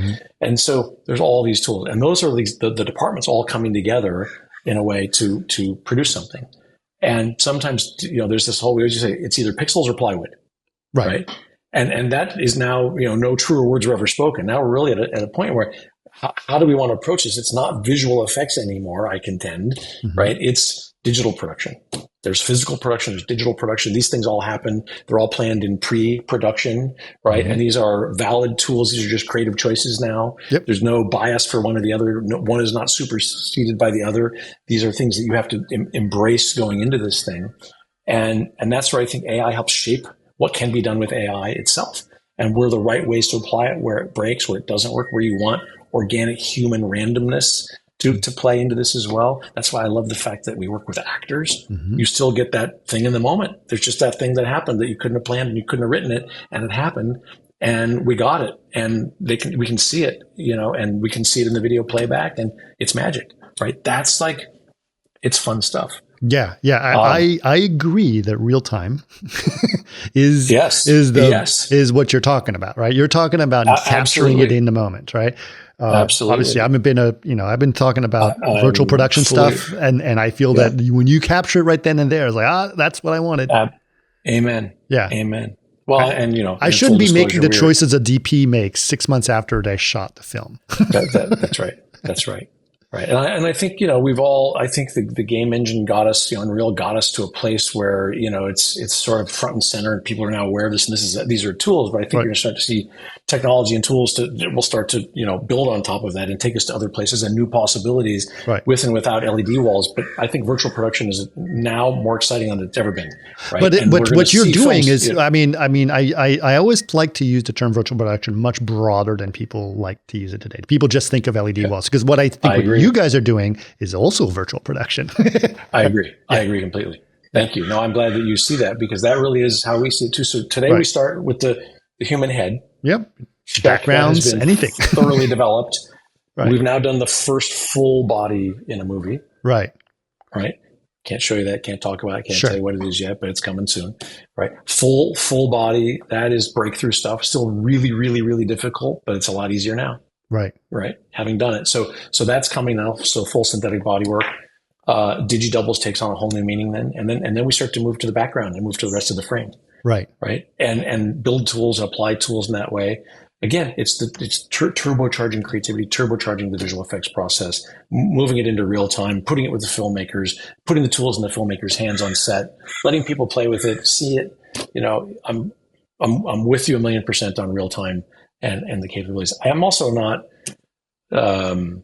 And so there's all these tools, and those are the departments all coming together in a way to produce something. And sometimes, there's this whole, we always say it's either pixels or plywood. Right. And that is now, no truer words were ever spoken. Now we're really at a point where, how do we want to approach this? It's not visual effects anymore, I contend, right? It's digital production. There's physical production, there's digital production. These things all happen. They're all planned in pre-production, right? And these are valid tools. These are just creative choices now. Yep. There's no bias for one or the other. No, one is not superseded by the other. These are things that you have to embrace going into this thing. And that's where I think AI helps shape what can be done with AI itself, and where the right ways to apply it, where it breaks, where it doesn't work, where you want organic human randomness to play into this as well. That's why I love the fact that we work with actors. You still get that thing in the moment. There's just that thing that happened that you couldn't have planned and you couldn't have written it, and it happened, and we got it, and we can see it, and we can see it in the video playback, and it's magic, right? That's like, it's fun stuff. Yeah. I agree that real time is what you're talking about, right? You're talking about capturing it in the moment, right? Absolutely. Obviously, I've been talking about virtual production stuff, and I feel that when you capture it right then and there, it's like, that's what I wanted. Amen. Yeah. Amen. Well, I shouldn't be making the choices a DP makes 6 months after they shot the film. That's right. That's right. Right. And I think, I think the game engine got us, Unreal got us to a place where, it's sort of front and center, and people are now aware of this, and these are tools, but I think you're going to start to see technology and tools will start to, build on top of that and take us to other places and new possibilities with and without LED walls. But I think virtual production is now more exciting than it's ever been. Right. But what you're doing is, I always like to use the term virtual production much broader than people like to use it today. People just think of LED walls, because what I think you guys are doing is also virtual production. I agree. I agree completely. Thank you. No, I'm glad that you see that, because that really is how we see it too. So today we start with the human head. Yep. Backgrounds, anything. Thoroughly developed. We've now done the first full body in a movie. Right. Can't show you that. Can't talk about it. Can't tell you what it is yet, but it's coming soon. Right. Full body. That is breakthrough stuff. Still really, really, really difficult, but it's a lot easier now. Right. Having done it. So that's coming now. So full synthetic body work. Digi-doubles takes on a whole new meaning then. And then we start to move to the background and move to the rest of the frame. Right. And build tools and apply tools in that way. Again, it's turbocharging creativity, turbocharging the visual effects process, moving it into real time, putting it with the filmmakers, putting the tools in the filmmakers' hands on set, letting people play with it, see it. I'm with you 1,000,000% on real time and the capabilities. I am also not a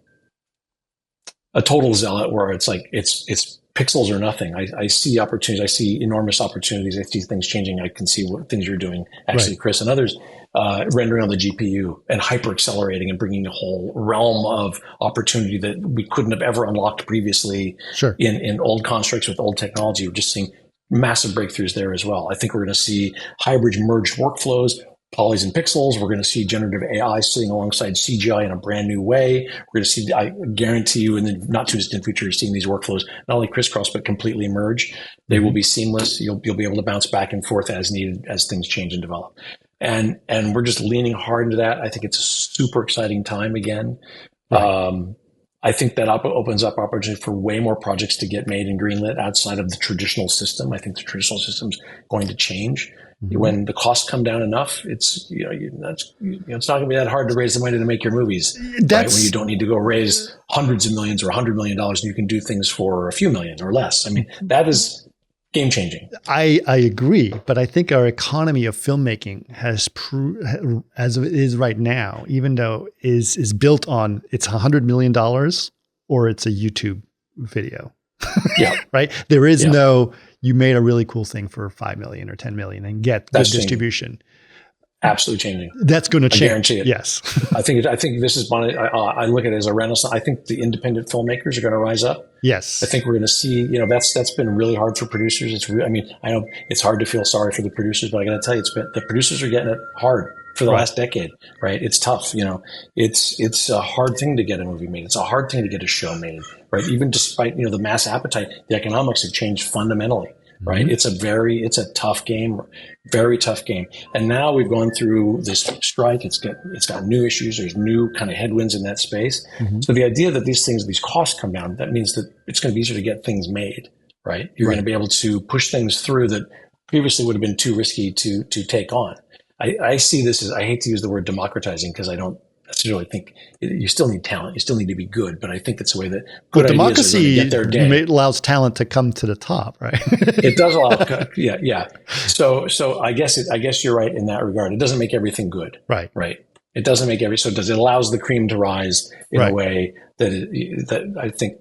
total zealot where it's like it's pixels or nothing. I see opportunities. I see enormous opportunities. I see things changing. I can see what things you're doing, actually, right. Chris and others, rendering on the GPU and hyper accelerating and bringing a whole realm of opportunity that we couldn't have ever unlocked previously sure. in old constructs with old technology. We're just seeing massive breakthroughs there as well. I think we're going to see hybrid merged workflows, polys and pixels. We're going to see generative AI sitting alongside CGI in a brand new way. We're going to see, I guarantee you, in the not too distant future, seeing these workflows not only crisscross but completely merge. They will be seamless. You'll be able to bounce back and forth as needed as things change and develop. And we're just leaning hard into that. I think it's a super exciting time again. Right. I think that opens up opportunity for way more projects to get made and greenlit outside of the traditional system. I think the traditional system's going to change. Mm-hmm. When the costs come down enough, it's it's not going to be that hard to raise the money to make your movies. Right? When you don't need to go raise hundreds of millions or $100 million, and you can do things for a few million or less. I mean, that is game changing. I agree, but I think our economy of filmmaking has, as it is right now, even though is built on it's $100 million or it's a YouTube video. Yeah. Right. There is no, you made a really cool thing for 5 million or 10 million and get good distribution. Absolutely changing. That's going to change. I guarantee it. Yes. I think this is, I look at it as a renaissance. I think the independent filmmakers are going to rise up. Yes. I think we're going to see, that's been really hard for producers. I know it's hard to feel sorry for the producers, but I got to tell you, the producers are getting it hard for the last decade, right? It's tough. It's a hard thing to get a movie made. It's a hard thing to get a show made, right? Even despite, the mass appetite, the economics have changed fundamentally. Right. Mm-hmm. It's a tough game, very tough game. And now we've gone through this strike. It's got new issues. There's new kind of headwinds in that space. Mm-hmm. So the idea that these costs come down, that means that it's going to be easier to get things made, right? You're going to be able to push things through that previously would have been too risky to take on. I see this as, I hate to use the word democratizing because I don't necessarily think you still need talent. You still need to be good, but I think it's a way that good democracy get their day. Allows talent to come to the top, right? It does allow, yeah. So I guess you're right in that regard. It doesn't make everything good, right? It doesn't make it allows the cream to rise in a way that I think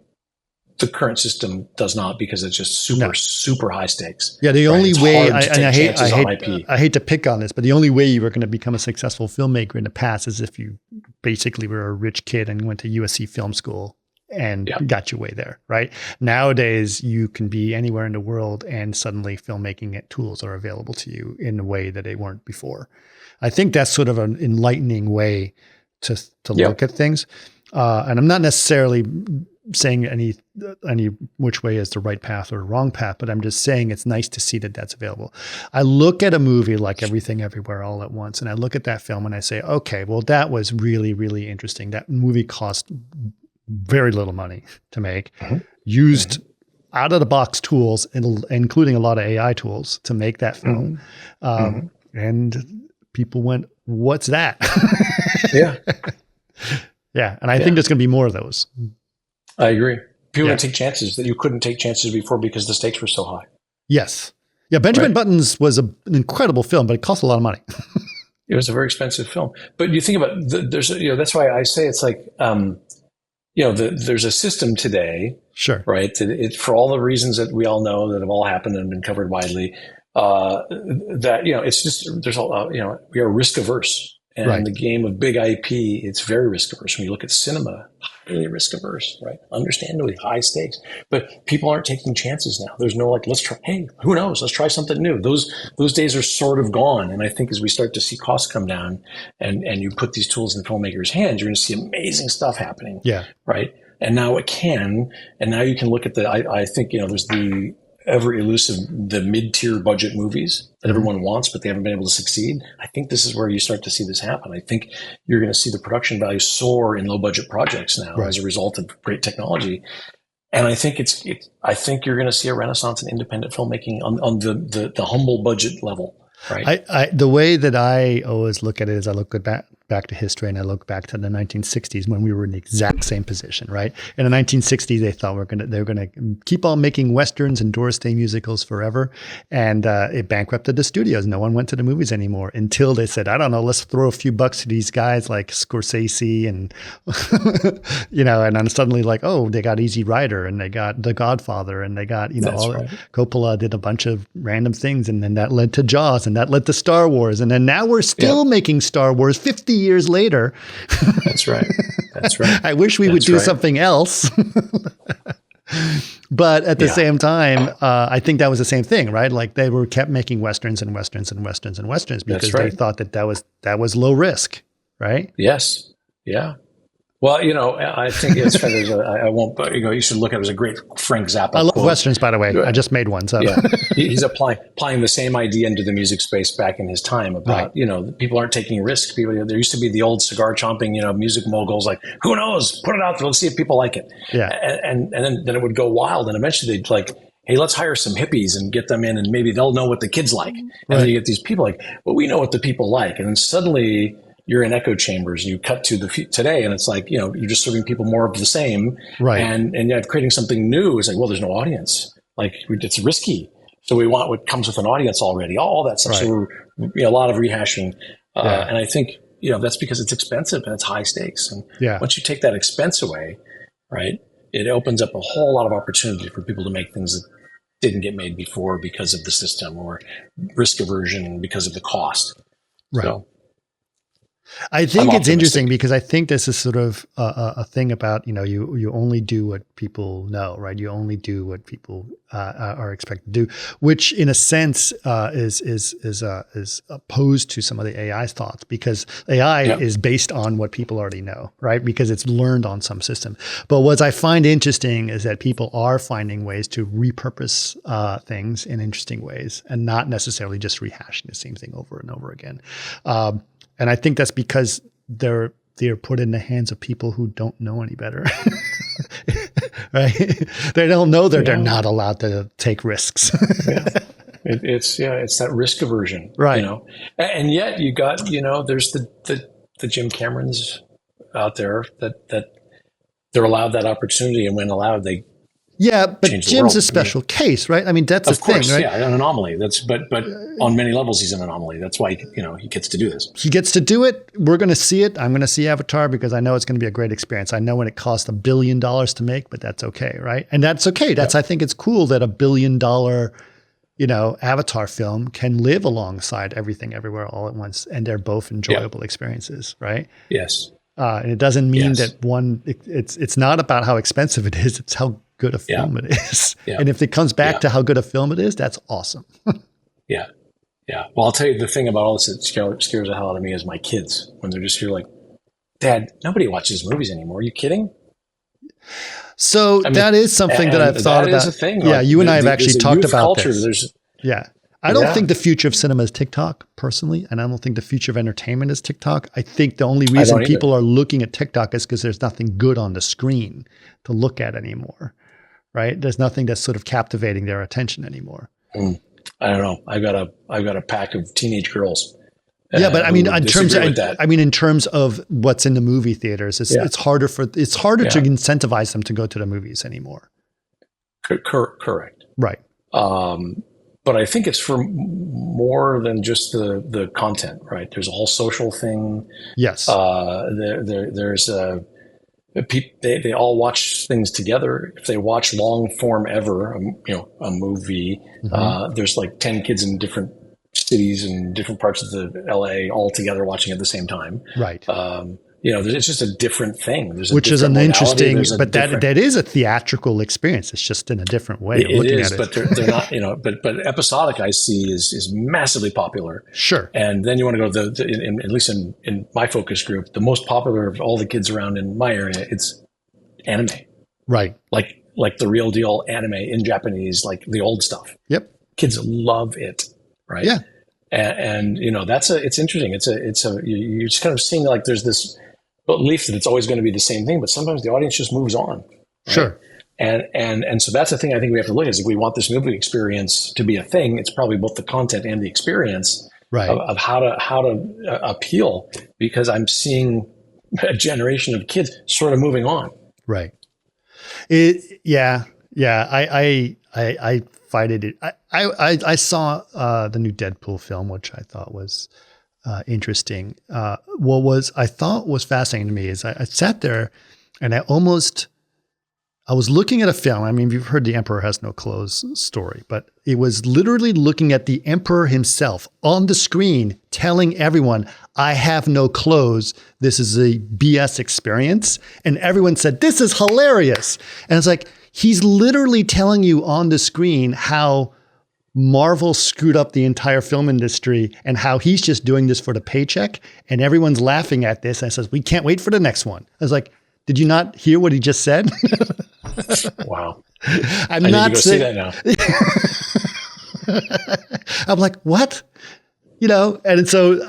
the current system does not, because it's just super high stakes. Yeah, the only way, I hate to pick on this, but the only way you were going to become a successful filmmaker in the past is if you basically were a rich kid and went to USC film school and got your way there, right? Nowadays, you can be anywhere in the world and suddenly filmmaking tools are available to you in a way that they weren't before. I think that's sort of an enlightening way to look at things. And I'm not necessarily saying any which way is the right path or wrong path, but I'm just saying it's nice to see that that's available. I look at a movie like Everything Everywhere All at Once, and I look at that film and I say, okay, well, that was really, really interesting. That movie cost very little money to make, used out of the box tools, including a lot of AI tools to make that film. And people went, what's that? Yeah. Yeah. And I think there's going to be more of those. I agree. People can take chances that you couldn't take chances before because the stakes were so high. Yes. Yeah. Benjamin Button's was an incredible film, but it cost a lot of money. It was a very expensive film. But you think about that's why I say it's like, there's a system today. Sure. Right. That for all the reasons that we all know that have all happened and been covered widely, it's just, we are risk averse. And the game of big IP, it's very risk averse. When you look at cinema, highly risk averse, right? Understandably high stakes, but people aren't taking chances now. There's no let's try. Hey, who knows? Let's try something new. Those days are sort of gone. And I think as we start to see costs come down, and you put these tools in the filmmakers' hands, you're going to see amazing stuff happening. Yeah. Right. And now it can, and now you can look at I think there's the ever elusive, the mid-tier budget movies that everyone wants, but they haven't been able to succeed. I think this is where you start to see this happen. I think you're going to see the production value soar in low budget projects now as a result of great technology. And I think I think you're going to see a renaissance in independent filmmaking on the humble budget level. Right. The way that I always look at it is I look back to history and I look back to the 1960s when we were in the exact same position, right? In the 1960s, they thought they were gonna keep on making westerns and Doris Day musicals forever, and it bankrupted the studios. No one went to the movies anymore until they said, I don't know, let's throw a few bucks to these guys like Scorsese and and then suddenly like, oh, they got Easy Rider and they got The Godfather and they got Coppola did a bunch of random things, and then that led to Jaws and that led to Star Wars, and then now we're still making Star Wars 50 years later. That's right. That's right. I wish we would do something else. But at the same time, I think that was the same thing, right? Like they were kept making westerns and westerns and westerns and westerns because they thought that was low risk, right? Yes. Yeah. Well, I think it's I won't, but you should look at it as a great Frank Zappa. I love quote. westerns, by the way. I just made one. So yeah, he's applying the same idea into the music space back in his time about, people aren't taking risks. People, there used to be the old cigar chomping, music moguls like, who knows, put it out there. Let's see if people like it. Yeah. And then it would go wild. And eventually they'd like, hey, let's hire some hippies and get them in and maybe they'll know what the kids like. And then you get these people like, well, we know what the people like. And then suddenly you're in echo chambers. You cut to today, and it's like you're just serving people more of the same, right? And yet creating something new is like, well, there's no audience. Like it's risky, so we want what comes with an audience already. All that stuff. Right. So a lot of rehashing, and I think that's because it's expensive and it's high stakes. And once you take that expense away, right, it opens up a whole lot of opportunity for people to make things that didn't get made before because of the system or risk aversion because of the cost. Right. So, I think it's interesting because I think this is sort of a thing about, you only do what people know, right? You only do what people are expected to do, which in a sense is opposed to some of the AI's thoughts, because AI is based on what people already know, right? Because it's learned on some system. But what I find interesting is that people are finding ways to repurpose things in interesting ways and not necessarily just rehashing the same thing over and over again. And I think that's because they're put in the hands of people who don't know any better, right? They don't know that they're not allowed to take risks. It's that risk aversion, right? And yet you got there's the Jim Camerons out there that they're allowed that opportunity, and when allowed, they but Jim's a special case, right? I mean, that's the thing, right? Yeah, an anomaly. But on many levels, he's an anomaly. That's why he gets to do this. He gets to do it. We're going to see it. I'm going to see Avatar because I know it's going to be a great experience. I know when it cost $1 billion to make, but that's okay, right? And that's okay. I think it's cool that $1 billion, Avatar film can live alongside Everything Everywhere All at Once, and they're both enjoyable experiences, right? Yes. And it doesn't mean that it's not about how expensive it is. It's how good a film it is. Yeah. And if it comes back to how good a film it is, that's awesome. Yeah. Well, I'll tell you the thing about all this that scares the hell out of me is my kids, when they're just here like, Dad, nobody watches movies anymore. Are you kidding? So that is something that I've thought about. That is a thing. Yeah, you and I have actually talked about this. Yeah. I don't think the future of cinema is TikTok, personally, and I don't think the future of entertainment is TikTok. I think the only reason people are looking at TikTok is because there's nothing good on the screen to look at anymore, right? There's nothing that's sort of captivating their attention anymore. I don't know. I've got a pack of teenage girls. Yeah, but I mean, in terms of what's in the movie theaters, it's harder to incentivize them to go to the movies anymore. Correct. Right. But I think it's for more than just the content, right? There's a whole social thing. Yes. There's they all watch things together. If they watch long form ever, a movie, there's like 10 kids in different cities and different parts of the LA all together watching at the same time. Right. It's just a different thing. Which is an interesting, but that is a theatrical experience. It's just in a different way of looking at it. But they're not, but episodic I see is massively popular. Sure. And then you want to go to at least in my focus group, the most popular of all the kids around in my area, it's anime. Right. Like the real deal anime in Japanese, like the old stuff. Yep. Kids love it. Right. Yeah. And it's interesting. You're just kind of seeing like there's this belief that it's always going to be the same thing, but sometimes the audience just moves on. Right? Sure. And so that's the thing I think we have to look at is if we want this movie experience to be a thing, it's probably both the content and the experience. right. of how to appeal, because I'm seeing a generation of kids sort of moving on. Right. I fight it. I saw the new Deadpool film, which I thought was interesting. What I thought was fascinating to me is I sat there and I was looking at a film. I mean, you've heard the Emperor Has No Clothes story, but it was literally looking at the Emperor himself on the screen telling everyone, I have no clothes. This is a BS experience. And everyone said, this is hilarious. And it's like, he's literally telling you on the screen how Marvel screwed up the entire film industry and how he's just doing this for the paycheck. And everyone's laughing at this and says, we can't wait for the next one. I was like, did you not hear what he just said? Wow. I'm I not need to go see that now. I'm like, what? And so,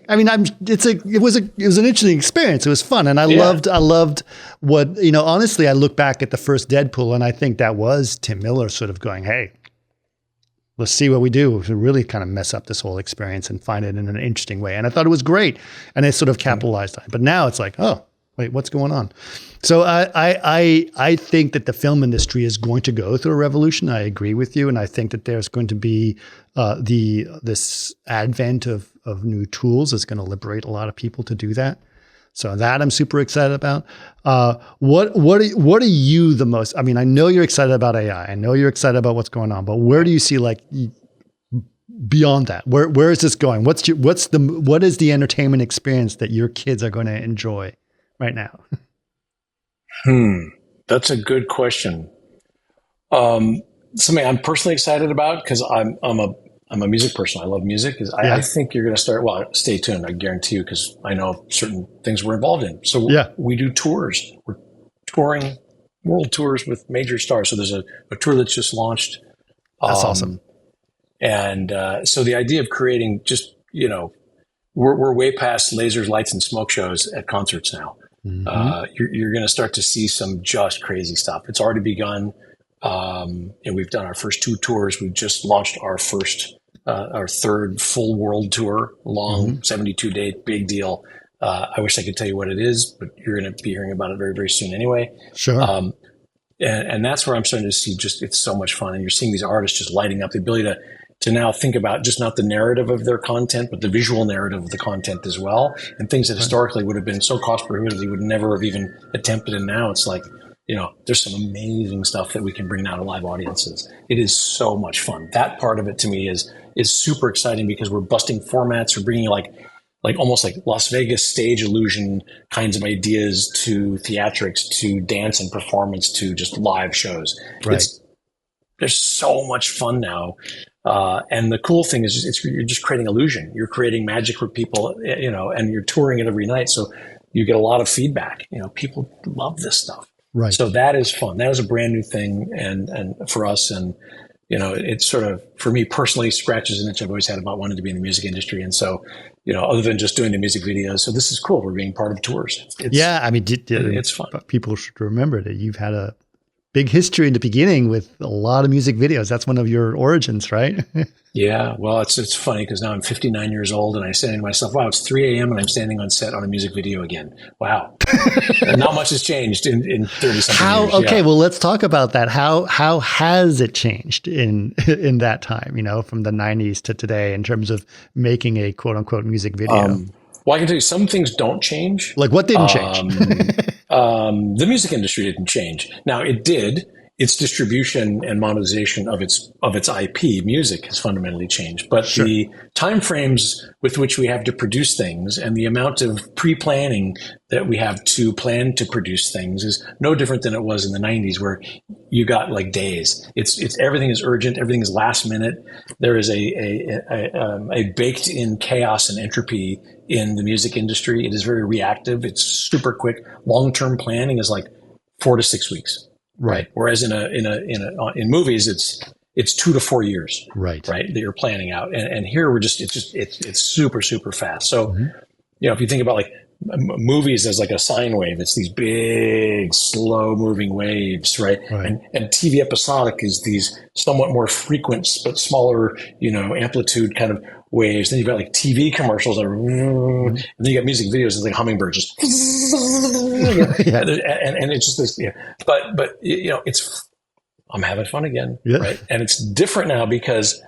it was an interesting experience. It was fun. And I loved what, honestly, I look back at the first Deadpool and I think that was Tim Miller sort of going, hey, let's see what we do to really kind of mess up this whole experience and find it in an interesting way. And I thought it was great. And they sort of capitalized on it. But now it's like, oh, wait, what's going on? So I think that the film industry is going to go through a revolution. I agree with you. And I think that there's going to be this advent of new tools is going to liberate a lot of people to do that. So that I'm super excited about. What are you the most? I mean, I know you're excited about AI. I know you're excited about what's going on, but where do you see beyond that? Where is this going? What is the entertainment experience that your kids are going to enjoy right now? That's a good question. Something I'm personally excited about, because I'm a music person. I love music. I think you're going to start. Well, stay tuned. I guarantee you, because I know certain things we're involved in. So we do tours. We're touring world tours with major stars. So there's a tour that's just launched. That's awesome. And so the idea of creating just we're way past lasers, lights, and smoke shows at concerts now. Mm-hmm. You're going to start to see some just crazy stuff. It's already begun. And we've done our first 2 tours. We've just launched our third full world tour, long 72-day, big deal. I wish I could tell you what it is, but you're going to be hearing about it very, very soon anyway. Sure. And that's where I'm starting to see it's so much fun. And you're seeing these artists just lighting up, the ability to now think about just not the narrative of their content, but the visual narrative of the content as well. And things that historically would have been so cost prohibitive, you would never have even attempted. And now it's like, there's some amazing stuff that we can bring now to live audiences. It is so much fun. That part of it to me is super exciting, because we're busting formats. We're bringing like almost like Las Vegas stage illusion kinds of ideas to theatrics, to dance and performance, to just live shows. Right. There's so much fun now. And the cool thing is you're just creating illusion. You're creating magic for people, and you're touring it every night. So you get a lot of feedback. People love this stuff. Right. So that is fun. That is a brand new thing. And for us, and, it's sort of, for me personally, scratches an itch I've always had about wanting to be in the music industry. And so, other than just doing the music videos. So this is cool. We're being part of tours. It's fun. But people should remember that you've had a big history in the beginning with a lot of music videos. That's one of your origins, right? Yeah. Well, it's funny, because now I'm 59 years old and I'm saying to myself, wow, it's 3 a.m. and I'm standing on set on a music video again. Wow. And not much has changed in 30 something years. Okay. Well, let's talk about that. How has it changed in that time, from the 90s to today, in terms of making a quote unquote music video? Well, I can tell you some things don't change. Like what didn't change? The music industry didn't change. Now it did. Its distribution and monetization of its IP, music, has fundamentally changed. But the timeframes with which we have to produce things and the amount of pre-planning that we have to plan to produce things is no different than it was in the 90s, where you got like days. It's everything is urgent, everything is last minute. There is a baked-in chaos and entropy in the music industry. It is very reactive. It's super quick. Long-term planning is like 4 to 6 weeks. Right. Whereas in movies, it's 2 to 4 years. Right. That you're planning out. And here it's super, super fast. So, if you think about like movies as like a sine wave. It's these big, slow moving waves, right? And TV episodic is these somewhat more frequent but smaller, amplitude kind of waves. Then you've got like TV commercials that are, and then you got music videos that's like hummingbirds just, and it's just this, but it's, I'm having fun again, right? And it's different now because,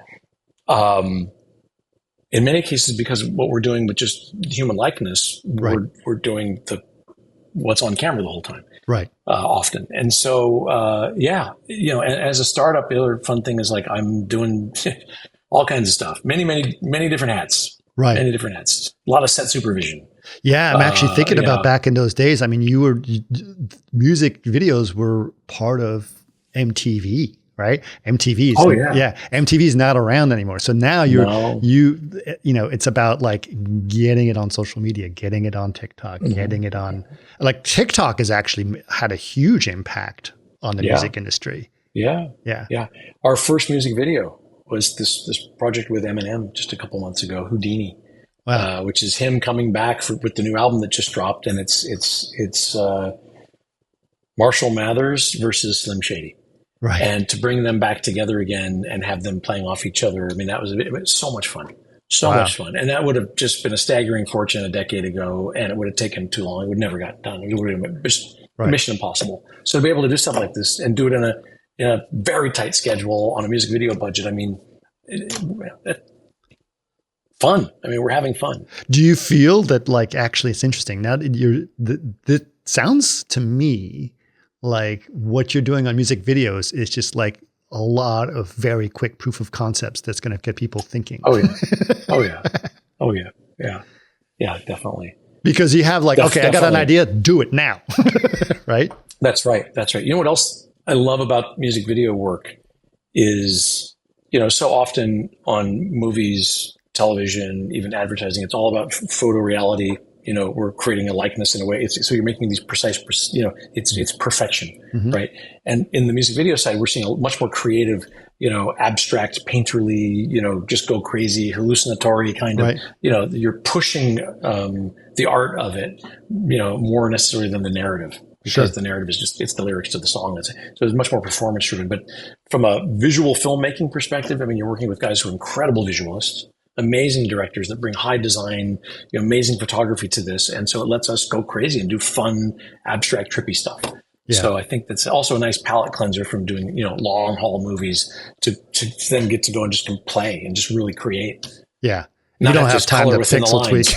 in many cases, because of what we're doing with just human likeness, we're doing what's on camera the whole time, often. And so, and as a startup, the other fun thing is like I'm doing all kinds of stuff, many different hats, many different hats, a lot of set supervision. Yeah, I'm actually thinking about back in those days. I mean, music videos were part of MTV. Right? MTV is not around anymore. So now it's about like getting it on social media, getting it on TikTok, getting it on, like TikTok has actually had a huge impact on the music industry. Yeah. Our first music video was this project with Eminem just a couple months ago, Houdini, which is him coming back with the new album that just dropped. And it's Marshall Mathers versus Slim Shady. Right. And to bring them back together again and have them playing off each other. I mean, it was so much fun. So much fun. And that would have just been a staggering fortune a decade ago, and it would have taken too long. It would never got done. It would have been just mission impossible. So to be able to do something like this and do it in a very tight schedule on a music video budget, I mean, fun. I mean, we're having fun. Do you feel that, like, actually it's interesting now that sounds to me like what you're doing on music videos is just like a lot of very quick proof of concepts that's going to get people thinking. Oh yeah, definitely. Because you have like, I got an idea, do it now, right? That's right. You know what else I love about music video work is, so often on movies, television, even advertising, it's all about photoreality. We're creating a likeness in a way. So you're making these precise, it's perfection, right? And in the music video side, we're seeing a much more creative, abstract, painterly, just go crazy, hallucinatory kind of, you're pushing the art of it, more necessarily than the narrative. Because the narrative is it's the lyrics to the song. So it's much more performance driven. But from a visual filmmaking perspective, I mean, you're working with guys who are incredible visualists, amazing directors that bring high design, amazing photography to this. And so it lets us go crazy and do fun, abstract, trippy stuff. Yeah. So I think that's also a nice palate cleanser from doing, long haul movies to then get to go and just play and just really create. Yeah. You don't have time to pixel tweak.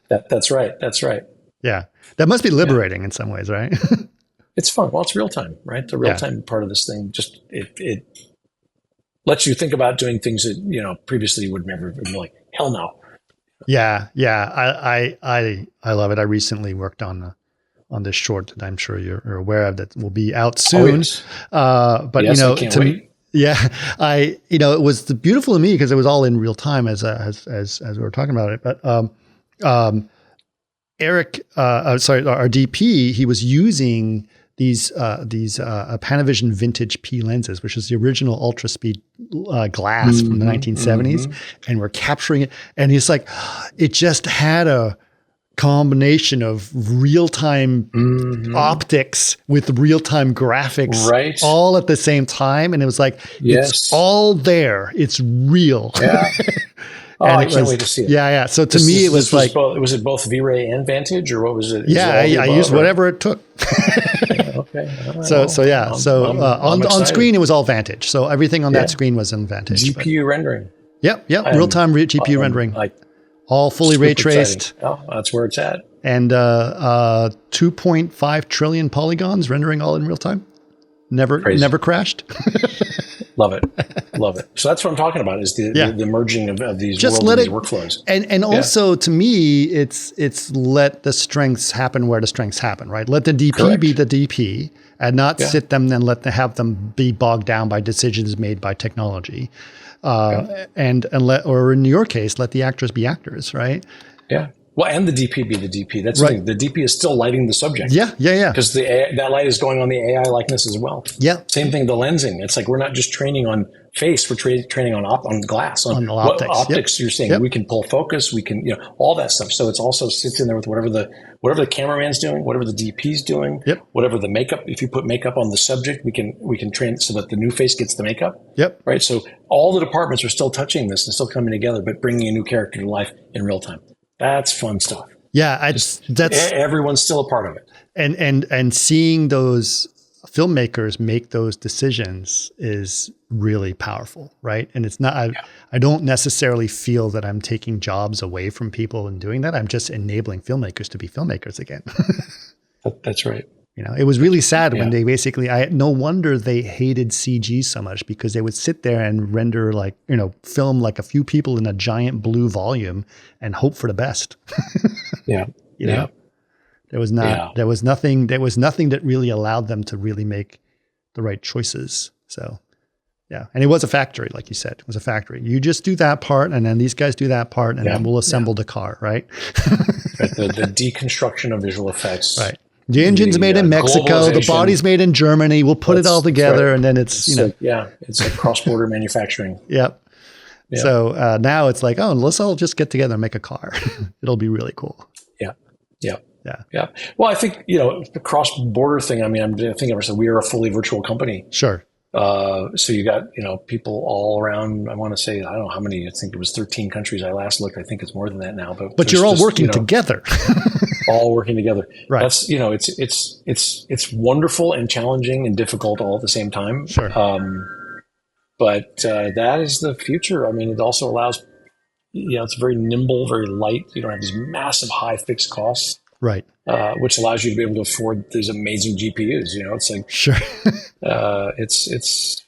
That's right. Yeah. That must be liberating in some ways, right? It's fun. Well, it's real time, right? The real time part of this thing, just it lets you think about doing things that, previously would never be like, hell no. Yeah. I love it. I recently worked on this short that I'm sure you're aware of that will be out soon. But yes, I can't wait. It was beautiful to me because it was all in real time as we were talking about it. But Eric, our DP, he was using these Panavision vintage P lenses, which is the original ultra speed glass from the 1970s, and we're capturing it. And he's like, it just had a combination of real-time optics with real-time graphics, all at the same time. And it was like, it's all there. It's real. Yeah. I can't wait to see it. Yeah. So to me, it was like, was it both V-Ray and Vantage, or what was it? Yeah, I used whatever it took. Okay. On screen it was all Vantage. So everything on that screen was in Vantage. GPU rendering. Yep. Real-time GPU rendering. All fully ray traced. Oh, that's where it's at. And 2.5 trillion polygons rendering all in real time. Never crashed. Love it. So that's what I'm talking about is the merging of these these workflows. And also to me, it's let the strengths happen where the strengths happen, right? Let the DP be the DP and not sit them and have them be bogged down by decisions made by technology. And or in your case, let the actors be actors, right? Yeah. Well, and the DP be the DP. That's right. The DP is still lighting the subject. Yeah. Because that light is going on the AI likeness as well. Yeah. Same thing, the lensing. It's like we're not just training on face, we're training on glass, on the what optics. optics you're seeing. We can pull focus, we can, all that stuff. So it's also sits in there with whatever the cameraman's doing, whatever the DP's doing, whatever the makeup. If you put makeup on the subject, we can train so that the new face gets the makeup. Right. So all the departments are still touching this and still coming together, but bringing a new character to life in real time. That's fun stuff. Yeah, that's everyone's still a part of it. And seeing those filmmakers make those decisions is really powerful, right? And it's not, I don't necessarily feel that I'm taking jobs away from people and doing that. I'm just enabling filmmakers to be filmmakers again. That's right. It was really sad when they basically, no wonder they hated CG so much, because they would sit there and render film like a few people in a giant blue volume and hope for the best. There was nothing that really allowed them to really make the right choices. So, and it was a factory, like you said, it was a factory. You just do that part, and then these guys do that part, and then we'll assemble the car, right? The deconstruction of visual effects. Right. The engine's made in Mexico, the body's made in Germany. We'll put it all together, and then it's it's like cross-border manufacturing. So now it's like, let's all just get together and make a car. It'll be really cool. Yeah. Well, I think, the cross-border thing, I think I said we are a fully virtual company. Sure. So you got, people all around, I want to say, I don't know how many, I think it was 13 countries I last looked. I think it's more than that now, but you're all working together. All working together. Right. That's, it's wonderful and challenging and difficult all at the same time. Sure. But that is the future. It also allows, it's very nimble, very light. You don't have these massive high fixed costs. Right. Which allows you to be able to afford these amazing GPUs. It's like, sure. It's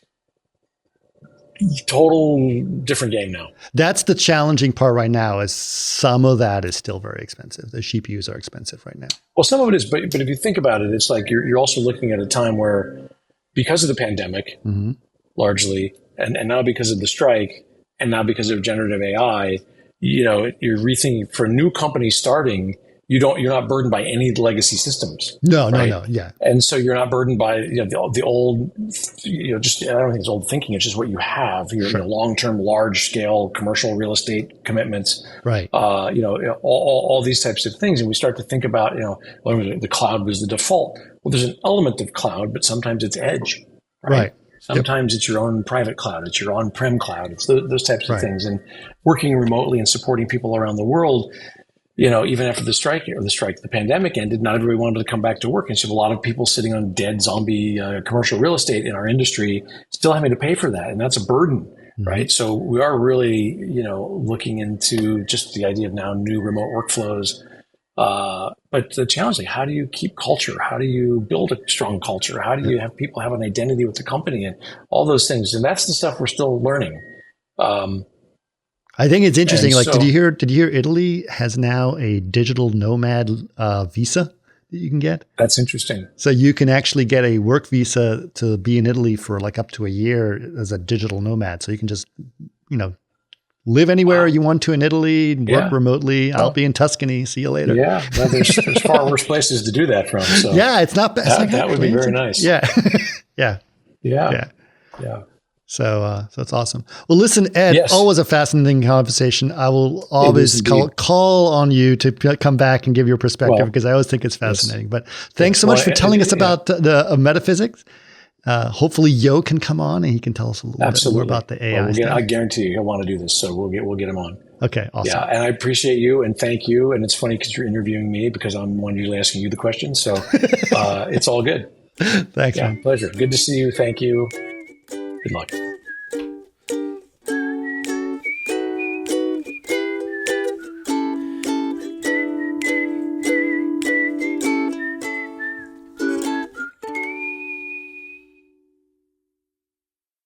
total different game now. That's the challenging part right now, is some of that is still very expensive. The GPUs are expensive right now. Well, some of it is, but if you think about it, it's like you're also looking at a time where, because of the pandemic, largely, and now because of the strike, and now because of generative AI, you're rethinking for a new company starting. You're not burdened by any legacy systems. No. Yeah. And so you're not burdened by the old, just, I don't think it's old thinking. It's just what you have. Your long-term, large-scale commercial real estate commitments. Right. All these types of things, and we start to think about the cloud was the default. Well, there's an element of cloud, but sometimes it's edge. Right. Sometimes it's your own private cloud. It's your on-prem cloud. It's those types of things. And working remotely and supporting people around the world. Even after the pandemic ended, not everybody wanted to come back to work. And so a lot of people sitting on dead zombie commercial real estate in our industry still having to pay for that. And that's a burden, right? So we are really, looking into just the idea of now new remote workflows. But the challenge is, how do you keep culture? How do you build a strong culture? How do you have people have an identity with the company and all those things? And that's the stuff we're still learning. I think it's interesting. Did you hear Italy has now a digital nomad visa that you can get? That's interesting. So you can actually get a work visa to be in Italy for up to a year as a digital nomad. So you can just, live anywhere you want to in Italy, work remotely. I'll be in Tuscany. See you later. Yeah. Well, there's far worse places to do that from. So it's not bad. That would be very nice. Yeah. Yeah. So it's awesome. Well, listen, Ed, always a fascinating conversation. I will always call on you to come back and give your perspective, because I always think it's fascinating. But thanks so much for telling us about the metaphysics. Hopefully Yo can come on and he can tell us a little bit more about the AI stuff. I guarantee you he'll want to do this. So we'll get him on. Okay, awesome. Yeah, and I appreciate you and thank you. And it's funny because you're interviewing me because I'm one usually asking you the questions. So it's all good. Thanks, man. Pleasure. Good to see you. Thank you. Good luck.